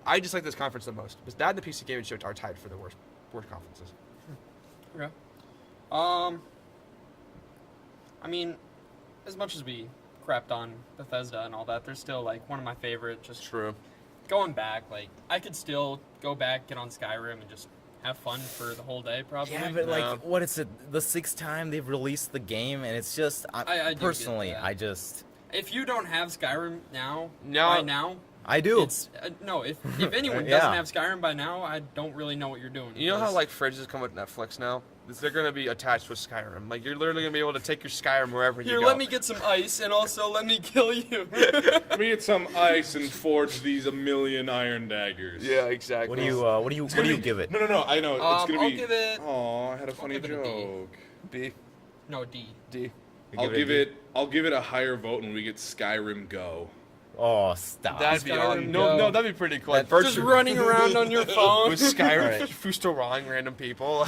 I just like this conference the most. Because that and the PC Gaming Show are tied for the worst conferences. Okay. I mean, as much as we crapped on Bethesda and all that, they're still like one of my favorite. Just True. going back, like I could still go back, get on Skyrim, and just have fun for the whole day, probably. Yeah, but No. like, what is it? The 6th time they've released the game, and it's just, I do get personally, that. I just, If you don't have Skyrim now, No. right now, I do. it's no. If anyone Yeah. doesn't have Skyrim by now, I don't really know what you're doing. You know how because- like fridges come with Netflix now? They're gonna be attached with Skyrim. Like you're literally gonna be able to take your Skyrim wherever you Here, go. let me get some ice, and also let me kill you. Let me get some ice and forge these 1,000,000 iron daggers. Yeah, exactly. what do you give it? No, I know. It's gonna I'll be. give it- Oh, I had a funny give it a D. joke. B? No, D. D. I'll give it a higher vote when we get Skyrim Go. Oh, stop. That'd be Skyrim awesome. Go. No, that'd be pretty cool. That- Like Just running around on your phone. with Skyrim, Alright. if you're still rawing random people.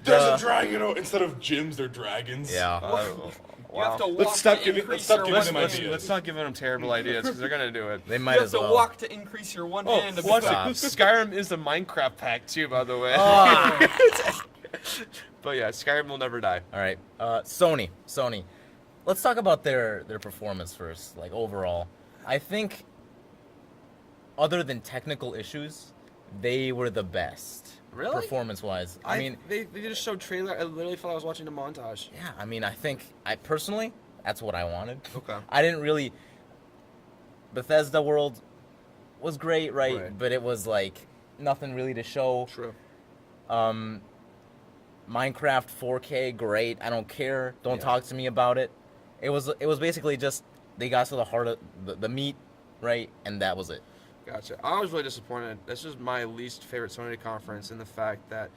There's a dragon. Instead of gyms, they're dragons. Yeah. You have to walk Let's stop to giving- increase let's stop your giving one them hand. ideas. Let's not give them terrible ideas because they're gonna do it. They You might have as to well. walk to increase your one hand. to watch Stop. it. Skyrim is the Minecraft pack too, by the way. Ah. But yeah, Skyrim will never die. All right. Sony. Let's talk about their performance first. Like overall, I think, other than technical issues, they were the best. Really? Performance-wise. I mean, they just showed trailer. I literally felt I was watching a montage. yeah. I mean, I think personally, that's what I wanted. Okay. I didn't really. Bethesda World was great, right? Right. But it was like nothing really to show. True. Minecraft 4K, great. I don't care. Don't Yeah. talk to me about it. It was basically just they got to the heart of the meat, right? And that was it. Gotcha. I was really disappointed. This is my least favorite Sony conference in the fact that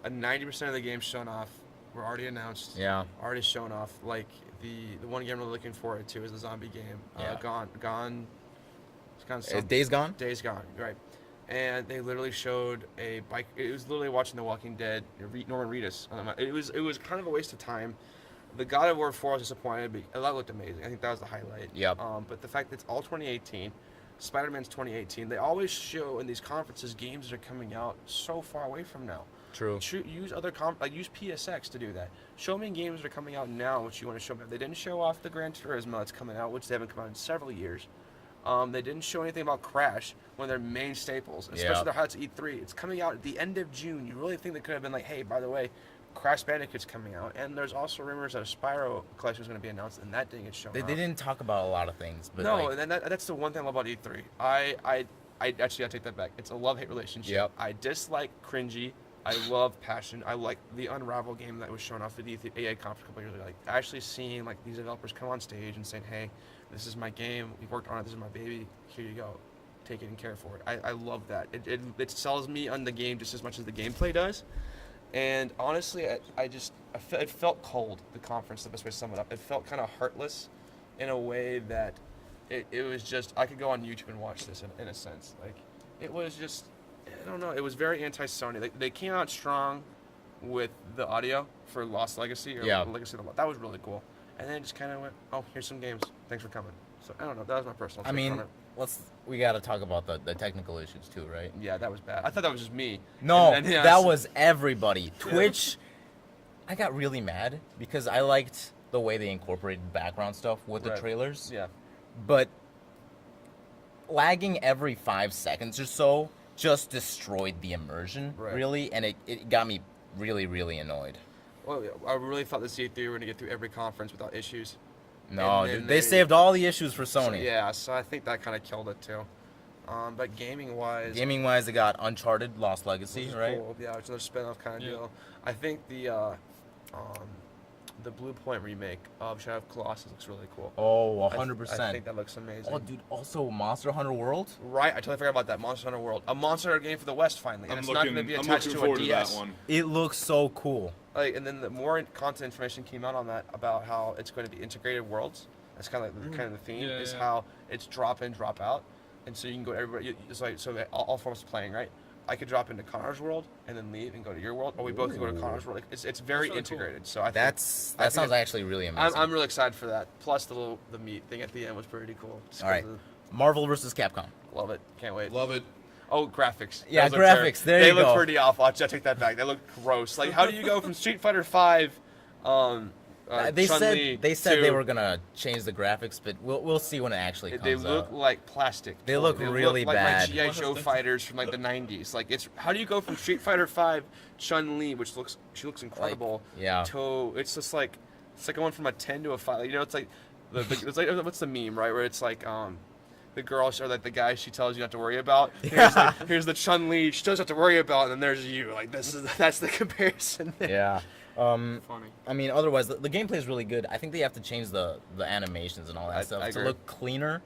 90% of the games shown off were already announced. Yeah. Already shown off. Like the one game we're looking forward to is the zombie game. Yeah. Gone. It's gone. Something. Days Gone. Days Gone. Right. And they literally showed a bike. It was literally watching The Walking Dead. Norman Reedus. It was kind of a waste of time. The God of War 4 was disappointed, but that looked amazing. I think that was the highlight. Yep. But the fact that it's all 2018, Spider-Man's 2018. They always show in these conferences games that are coming out so far away from now. True. Use other use PSX to do that. Show me games that are coming out now, which you want to show me. They didn't show off the Gran Turismo that's coming out, which they haven't come out in several years. They didn't show anything about Crash, one of their main staples, especially Yeah. their highlights at E3. It's coming out at the end of June. You really think they could have been like, hey, by the way, Crash Bandicoot's coming out, and there's also rumors that a Spyro collection is going to be announced, and that didn't get shown. They off. didn't talk about a lot of things, but No, like, and that's the one thing I love about E3. I actually I take that back. It's a love-hate relationship. Yep. I dislike cringy. I love passion. I like the Unravel game that was shown off at the EA conference a couple years ago. Like actually seeing like these developers come on stage and saying, "Hey, this is my game. We worked on it. This is my baby. Here you go. Take it and care for it." I love that. It sells me on the game just as much as the gameplay does. And honestly, it felt cold. The conference, the best way to sum it up, it felt kind of heartless, in a way that it was just I could go on YouTube and watch this in a sense. Like it was just I don't know. It was very anti-Sony. They came out strong with the audio for Lost Legacy or Yeah. Legacy of the Lost. That was really cool. And then it just kind of went, oh, here's some games. Thanks for coming. So I don't know. That was my personal. I take mean, on it. we got to talk about the technical issues too, right? Yeah, that was bad. I thought that was just me. No, And then, yeah, that so- was everybody. Twitch, I got really mad because I liked the way they incorporated background stuff with the Right. trailers. Yeah. But lagging every 5 seconds or so just destroyed the immersion, Right. really, and it got me really, really annoyed. Well, yeah, I really thought this E3 we were going to get through every conference without issues. No, And then dude, they saved all the issues for So, Sony. yeah, so I think that kind of killed it too. But gaming wise, Gaming wise, they got Uncharted, Lost Legacy, which is right? cool. Yeah, it's another spin-off kind of Yeah. deal. I think the Blue Point remake of Shadow of Colossus looks really cool. Oh, I 100%. think that looks amazing. Oh, dude, also Monster Hunter World? Right, I totally forgot about that. Monster Hunter World, a Monster Hunter game for the West finally, and I'm it's not going to looking. be I'm attached looking to a forward to that DS. one. It looks so cool. Like, and then the more content information came out on that about how it's going to be integrated worlds. That's kind of like the, kind of the theme Yeah, is yeah. how it's drop in, drop out, and so you can go to everybody. It's like so that all four of us playing, right? I could drop into Connor's world and then leave and go to your world, or we both could go to Ooh. Connor's world. Like, it's very really cool. integrated. So I think That I sounds think actually really amazing. I'm really excited for that. Plus the meat thing at the end was pretty cool. Just All right. 'cause Marvel versus Capcom. love it. Can't wait. Love it. Oh, graphics. Yeah, Those look terrible. graphics. There they you look go. pretty awful. I take that back. They look gross. Like, how do you go from Street Fighter Five? They Chun-Li said they to- were gonna change the graphics, but we'll see when it actually comes They look out. like plastic. They look really like bad. my GI Joe fighters from like the '90s. Like, it's how do you go from Street Fighter Five Chun-Li, which looks incredible, yeah. to it's just like it's like going from a 10 to a 5. You know, it's like it's like what's the meme, right? Where it's like the girl or like the guy she tells you not to worry about. Here's the Chun-Li she doesn't have to worry about, and then there's you. Like that's the comparison there. Yeah. Funny. I mean, otherwise the gameplay is really good. I think they have to change the animations and all that stuff I to agree. look cleaner.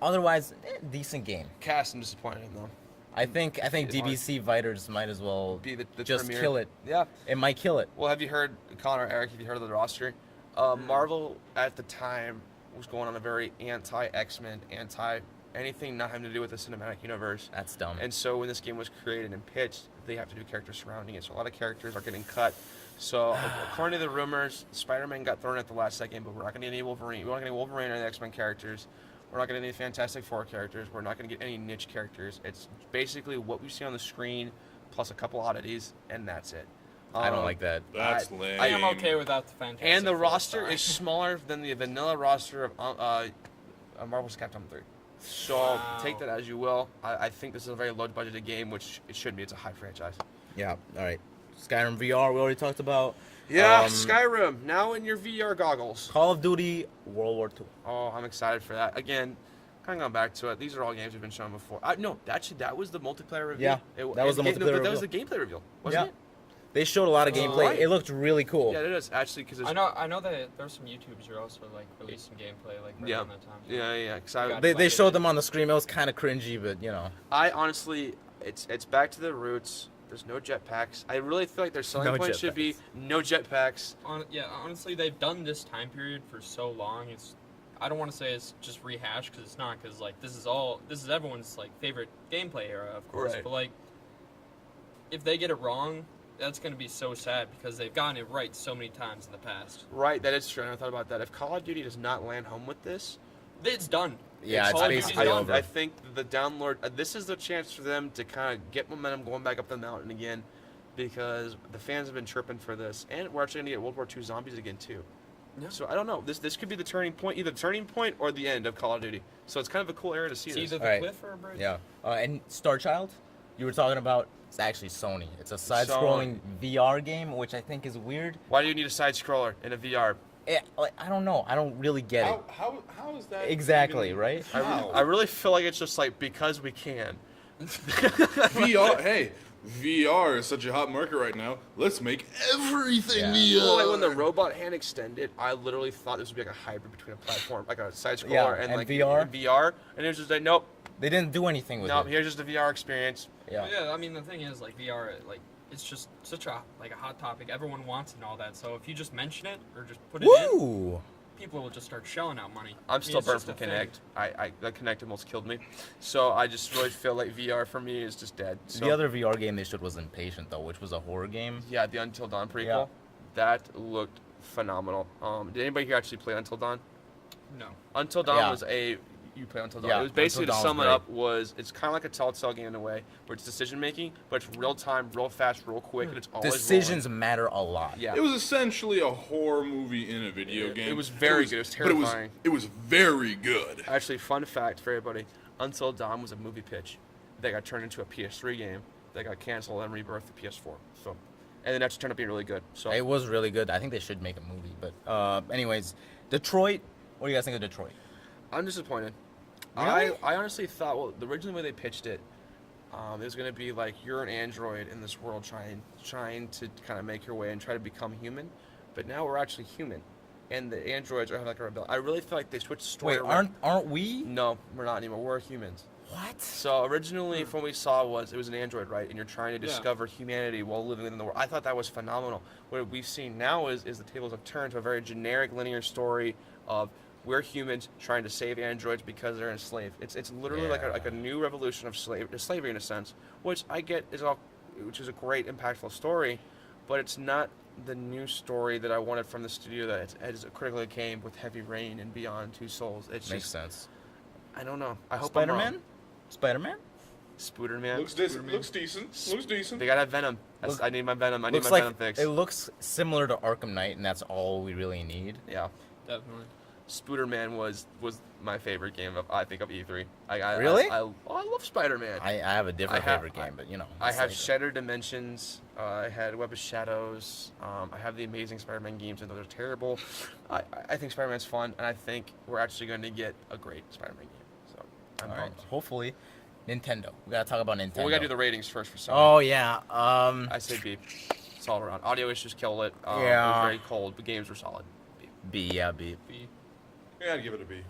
Otherwise, decent game. Cast, I'm disappointed in though. I think It's DBC Fighters might as well Be the just premier. kill it. Yeah. It might kill it. Well, have you heard, Connor, Eric, have you heard of the roster? Marvel at the time was going on a very anti-X-Men, anti-anything not having to do with the cinematic universe. That's dumb. And so when this game was created and pitched, they have to do characters surrounding it. So a lot of characters are getting cut. So according to the rumors, Spider-Man got thrown at the last second, but we're not going to get any Wolverine. We're not going to get Wolverine or the X-Men characters. We're not going to get any Fantastic Four characters. We're not going to get any niche characters. It's basically what we see on the screen plus a couple oddities, and that's it. I don't like that. That's I- lame. I am okay without the Fantastic And the Four roster star. is smaller than the vanilla roster of Marvel's Capcom 3. So Wow. take that as you will. I think this is a very low budgeted game, which it should be. It's a high franchise. Yeah. All right. Skyrim VR. We already talked about. Yeah, Skyrim, now in your VR goggles. Call of Duty World War II. Oh, I'm excited for that. Again, kind of going back to it. These are all games we've been shown before. No, actually, that was the multiplayer reveal. Yeah, that was the multiplayer That was reveal. the gameplay reveal, wasn't Yeah. it? They showed a lot of gameplay. right. It looked really cool. Yeah, it is actually because I know that there's some YouTubers who are also like releasing gameplay like right Yeah. around that time. Yeah. Cause I, Got They showed them on the screen. It was kind of cringy, but you know. I honestly, it's back to the roots. There's no jetpacks. I really feel like their selling No point should be no jetpacks. Honestly, they've done this time period for so long. I don't want to say it's just rehashed because it's not. Because like this is everyone's like favorite gameplay era, of course. Right. But like, if they get it wrong, that's gonna be so sad because they've gotten it right so many times in the past. Right, that is true. I never thought about that. If Call of Duty does not land home with this, It's done. Yeah, it's Call of Duty's basically done. over. I think the download. This is the chance for them to kind of get momentum going back up the mountain again, because the fans have been chirping for this, and we're actually gonna get World War II zombies again too. Yeah. So I don't know. This could be the turning point, either the turning point or the end of Call of Duty. So it's kind of a cool era to see It's this. either the Alright. cliff or a bridge. Yeah. And Star Child, you were talking about. It's actually Sony. It's a side-scrolling VR game, which I think is weird. Why do you need a side scroller in a VR? I don't know. I don't really get it. How is that Exactly, even- right? I really feel like it's just like because we can. VR. Hey, VR is such a hot market right now. Let's make everything Yeah. VR. Well, like when the robot hand extended, I literally thought this would be like a hybrid between a platform, like a side scroller Yeah, and and like VR. VR, and it was just like, nope, They didn't do anything with it. here's just the VR experience. Yeah. Yeah, I mean the thing is like VR, like it's just such a hot topic. Everyone wants it and all that. So if you just mention it or just put it in, Woo! people will just start shelling out money. I'm I mean, still it's burnt just from a thing. Kinect. The Kinect almost killed me, so I just really feel like VR for me is just dead. So, The other VR game they showed was Impatient, though, which was a horror game. yeah, the Until Dawn prequel, Yeah. that looked phenomenal. Did anybody here actually play Until Dawn? No. Until Dawn Yeah. was you play Until Dawn. Yeah, It was basically, Until to Dawn sum was it up, it's kind of like a Telltale game in a way, where it's decision making, but it's real time, real fast, real quick, and it's always Decisions rolling. matter a lot. Yeah. It was essentially a horror movie in a video It game. was very good. It was but it was- terrifying. It was very good. Actually, fun fact for everybody: Until Dawn was a movie pitch that got turned into a PS3 game that got canceled and rebirthed to PS4. So, and then that turned out being really good. So It was really good. I think they should make a movie. But anyways, Detroit. What do you guys think of Detroit? I'm disappointed. Really? I honestly thought, well, the original way they pitched it, it was going to be like you're an android in this world trying to kind of make your way and try to become human, but now we're actually human, and the androids are like a rebel. I really feel like they switched the story. Wait, around. aren't we? No, we're not anymore. We're humans. What? So originally, from what we saw it was an android, right? And you're trying to Yeah. discover humanity while living in the world. I thought that was phenomenal. What we've seen now is the tables have turned to a very generic linear story of we're humans trying to save androids because they're enslaved. It's literally like Yeah. a new revolution of slavery in a sense, which I get which is a great impactful story, but it's not the new story that I wanted from the studio that as critically acclaimed with Heavy Rain and Beyond Two Souls. It's Makes just sense. I don't know. I hope Spider-Man. Spider-Man. Spooderman. Looks decent. Looks decent. They gotta have Venom. Look- I need my Venom. I need Looks my like Venom fix. it looks similar to Arkham Knight, and that's all we really need. Yeah. Definitely. Spooderman was my favorite game of E3. Really? I love Spider-Man. I have a different I have- favorite game, but you know. I it's have like- Shattered Dimensions. I had Web of Shadows. I have the Amazing Spider-Man games, and those are terrible. I think Spider-Man's fun, and I think we're actually going to get a great Spider-Man game. So I'm All right, pumped. hopefully, Nintendo. We gotta talk about Nintendo. Well, we got to do the ratings first for Sony. Oh yeah. I say B. It's all around. Audio issues killed it. It Yeah. was very cold. The games were solid. B. B. Yeah, B. B. Yeah, I'd give it a B.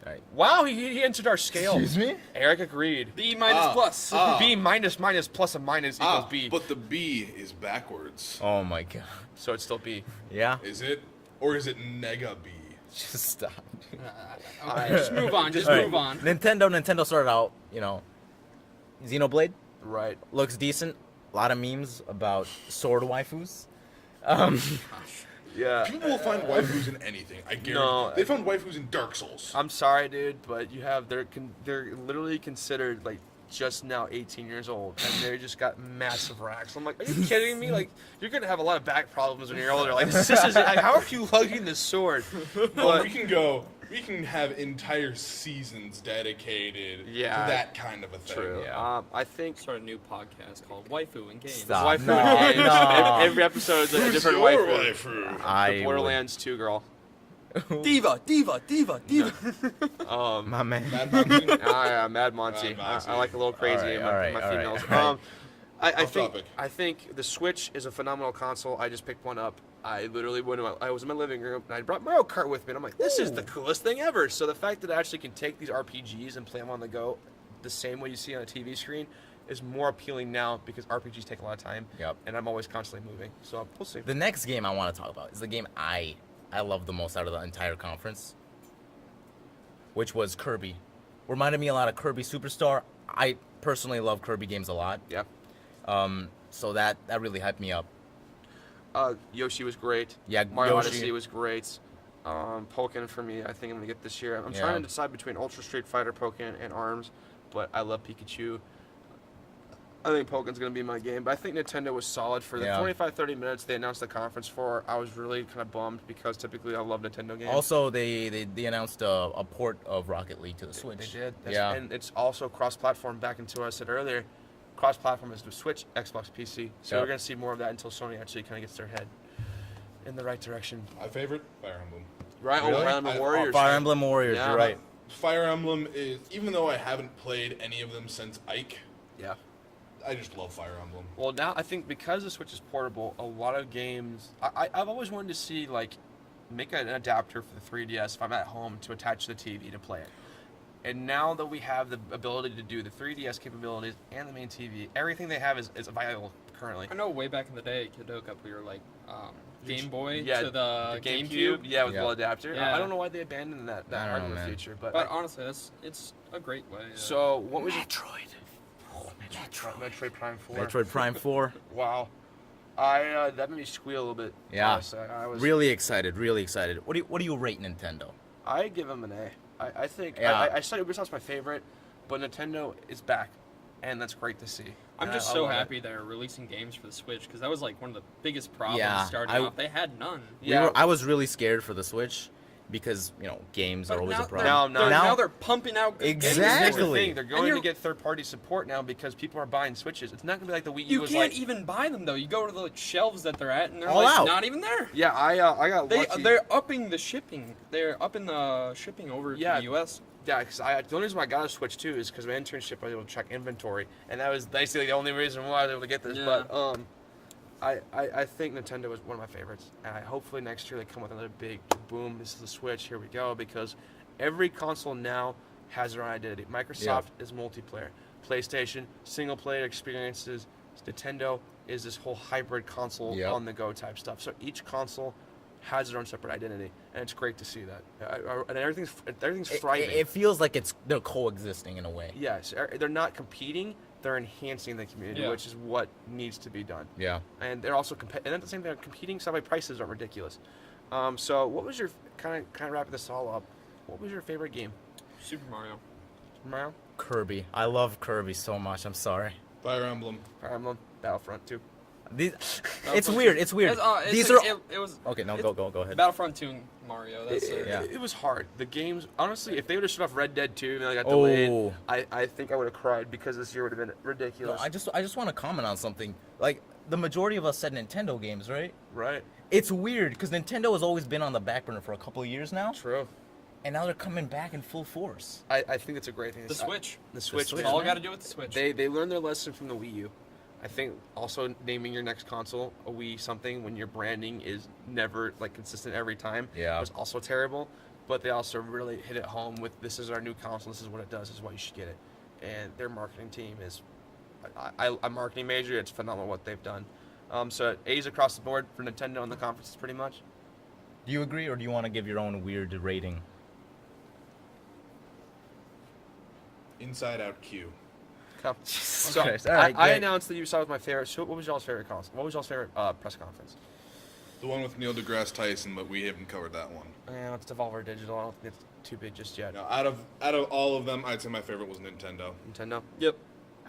All right. Wow, he entered our scale. Excuse me. Eric agreed. B minus plus. B minus plus a minus equals B. But the B is backwards. Oh my god. So it's still B. Yeah. Is it? Or is it Nega B? Just stop. Okay, just move on. Just All right. move on. Nintendo started out, Xenoblade Right. looks decent. A lot of memes about sword waifus. Yeah. People will find waifus in anything. I guarantee. No, They found waifus in Dark Souls. I'm sorry, dude, but they're literally considered like just now 18 years old, and they just got massive racks. I'm like, are you kidding me? Like, you're gonna have a lot of back problems when you're older. Like, this is like, how are you lugging this sword? Well, But we can have entire seasons dedicated Yeah. to that kind of a thing. true. Yeah. I think Start a new podcast called Waifu and Games. Stop. waifu No, games. no. Every episode is a Who's different your waifu. waifu? I The Borderlands 2 girl. Diva. My man. Mad Monkey? Yeah, Mad Monty. Mad Monty. I like a little crazy in all right, my all right, females. all right. Off topic. I think the Switch is a phenomenal console. I just picked one up. I literally I was in my living room and I brought Mario Kart with me. And I'm like, this is the coolest thing ever. So the fact that I actually can take these RPGs and play them on the go, the same way you see on a TV screen, is more appealing now because RPGs take a lot of time. Yep. And I'm always constantly moving. So we'll see. The next game I want to talk about is the game I love the most out of the entire conference, which was Kirby. Reminded me a lot of Kirby Superstar. I personally love Kirby games a lot. Yeah. So that really hyped me up. Yoshi was great. Yeah, Mario Yoshi. Odyssey was great. Pokken for me, I think I'm gonna get this year. I'm Yeah. trying to decide between Ultra Street Fighter, Pokken, and ARMS, but I love Pikachu. I think Pokken's gonna be my game, but I think Nintendo was solid for the Yeah. 25-30 minutes they announced the conference for. I was really kind of bummed because typically I love Nintendo games. Also, they announced a port of Rocket League to the Switch. They did. Yeah. And it's also cross-platform. Back into what I said earlier, cross-platform is the Switch, Xbox, PC. So Yep. we're gonna see more of that until Sony actually kind of gets their head in the right direction. My favorite? Fire Emblem. Right? Really? Oh, Fire Emblem I- Warriors. Fire Emblem Warriors. Yeah. You're right. Fire Emblem is, even though I haven't played any of them since Ike, Yeah. I just love Fire Emblem. Well, now I think because the Switch is portable, a lot of games. I've always wanted to see like make an adapter for the 3DS if I'm at home to attach to the TV to play it. And now that we have the ability to do the 3DS capabilities and the main TV, everything they have is available currently. I know way back in the day, Kadoka, we were like Game Boy Yeah, to the GameCube. Yeah, with Yeah. dual adapter. Yeah. I don't know why they abandoned that I don't know, hardware man. feature, but, But honestly, it's a great way. so what was Metroid. Metroid Prime 4? Metroid Prime 4. Wow. That made me squeal a little bit. Yeah. honestly. I was Really excited. Really excited. What do you rate Nintendo? I give them an A. I think Yeah. I said Ubisoft's my favorite, but Nintendo is back, and that's great to see. I'm And just I so love it. happy they're releasing games for the Switch because that was like one of the biggest problems Yeah, starting I- off. They had none. Yeah. I was really scared for the Switch because games are But always now, a problem. Now they're pumping out good games. Exactly. Here's the thing, they're going to you're- get third-party support now because people are buying Switches. It's not going to be like the Wii U You was can't like. even buy them though. You go to the shelves that they're at, and they're All like out. not even there. Yeah, I got lucky. They're upping the shipping. They're upping the shipping over Yeah. to the U.S. Yeah, because the only reason why I got a Switch too is because my internship I was able to check inventory, and that was basically the only reason why I was able to get this. Yeah. But I think Nintendo is one of my favorites, and hopefully next year they come with another big boom. This is the Switch. Here we go, because every console now has their own identity. Microsoft is multiplayer, PlayStation single player experiences, Nintendo is this whole hybrid console Yep. on the go type stuff. So each console has their own separate identity, and it's great to see that. And everything's thriving. It feels like they're coexisting in a way. Yes, they're not competing; they're enhancing the community, Yeah. which is what needs to be done. Yeah. And they're also and at the same time competing. So prices are ridiculous. So what was your kind of wrapping this all up? What was your favorite game, Super Mario. Mario? Kirby. I love Kirby so much. I'm sorry. Fire Emblem. Fire Emblem, Battlefront 2. It's weird. It's weird. These are. It was Okay, no, go ahead. Battlefront 2 and Mario. That's it. Yeah. It was hard. The games, honestly, if they would have shut off Red Dead 2 and they got delayed, Oh. I think I would have cried because this year would have been No, ridiculous. I just want to comment on something. Like the majority of us said Nintendo games, right? Right? It's weird because Nintendo has always been on the back burner for a couple of years now, True. and now they're coming back in full force. I think it's a great thing. The Switch. The Switch. Switch, All man. got to do with the Switch. They learned their lesson from the Wii U. I think also naming your next console a Wii something when your branding is never like consistent every time Yeah. was also terrible. But they also really hit it home with this is our new console, this is what it does, this is why you should get it. And their marketing team is, I'm a marketing major, it's phenomenal what they've done. So A's across the board for Nintendo and the conferences pretty much. Do you agree, or do you want to give your own weird rating? Inside Out Q. Okay. Jesus So Christ. All right, I great. announced that Ubisoft was my favorite. So what was y'all's favorite console? What was y'all's favorite press conference? The one with Neil deGrasse Tyson, but we haven't covered that one. Yeah, it's Devolver Digital. I don't think it's too big just yet. Now, out of all of them, I'd say my favorite was Nintendo. Nintendo. Yep.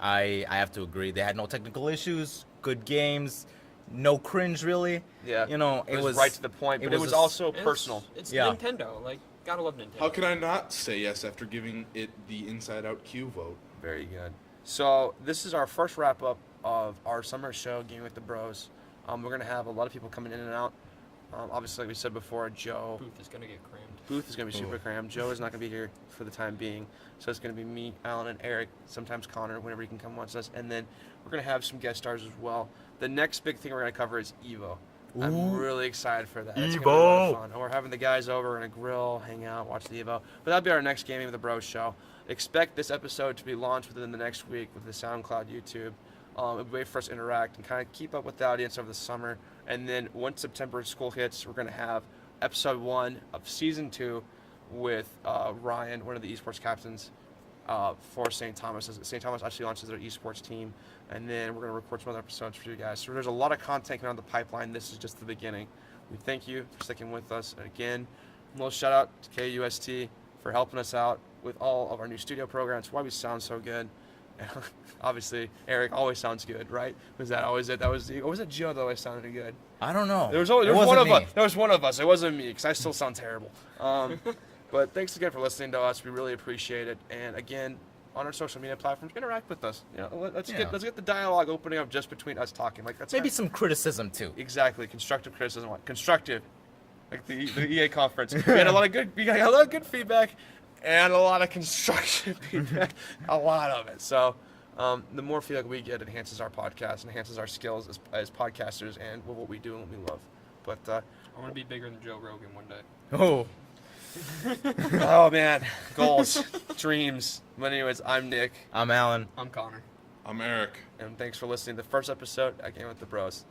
I have to agree. They had no technical issues, good games, no cringe really. Yeah. It was was right to the point, but it was a s- also personal. It's Yeah. Nintendo. Like, gotta love Nintendo. How could I not say yes after giving it the Inside Out Q vote? Very good. So this is our first wrap up of our summer show, Gaming with the Bros. We're gonna have a lot of people coming in and out. Obviously, like we said before, Joe Booth is gonna get crammed. Booth is gonna be super crammed. Joe is not gonna be here for the time being, so it's gonna be me, Alan, and Eric. Sometimes Connor, whenever he can come watch us, and then we're gonna have some guest stars as well. The next big thing we're gonna cover is Evo. I'm Ooh. really excited for that. It's gonna be a lot Evo. of fun. And we're having the guys over and a grill, hang out, watch the Evo. But that'll be our next Gaming with the Bros show. Expect this episode to be launched within the next week with the SoundCloud, YouTube. It'll be a way for us to interact and kind of keep up with the audience over the summer. And then once September school hits, we're going to have episode 1 of season 2 with Ryan, one of the esports captains for St. Thomas. St. Thomas actually launches their esports team. And then we're going to record some other episodes for you guys. So there's a lot of content coming down the pipeline. This is just the beginning. We thank you for sticking with us. And again, a little shout out to KUST for helping us out with all of our new studio programs, why we sound so good. And obviously, Eric always sounds good, right? Was that always it? Or was it Joe that always sounded good? I don't know. There was It one wasn't of me. us. There was one of us. It wasn't me, because I still sound terrible. But thanks again for listening to us. We really appreciate it. And again, on our social media platforms, interact with us. Let's Yeah. get the dialogue opening up just between us talking. Like that's Maybe some criticism too. exactly constructive criticism. Constructive, like the EA conference. We got a lot of good feedback, and a lot of constructive feedback. A lot of it. So. The more feedback we get enhances our podcast, enhances our skills as podcasters, and what we do and what we love. But I want to be bigger than Joe Rogan one day. Oh, oh man, goals, dreams. But anyways, I'm Nick, I'm Alan. I'm Connor. I'm Eric. and thanks for listening to the first episode of Game with the Bros.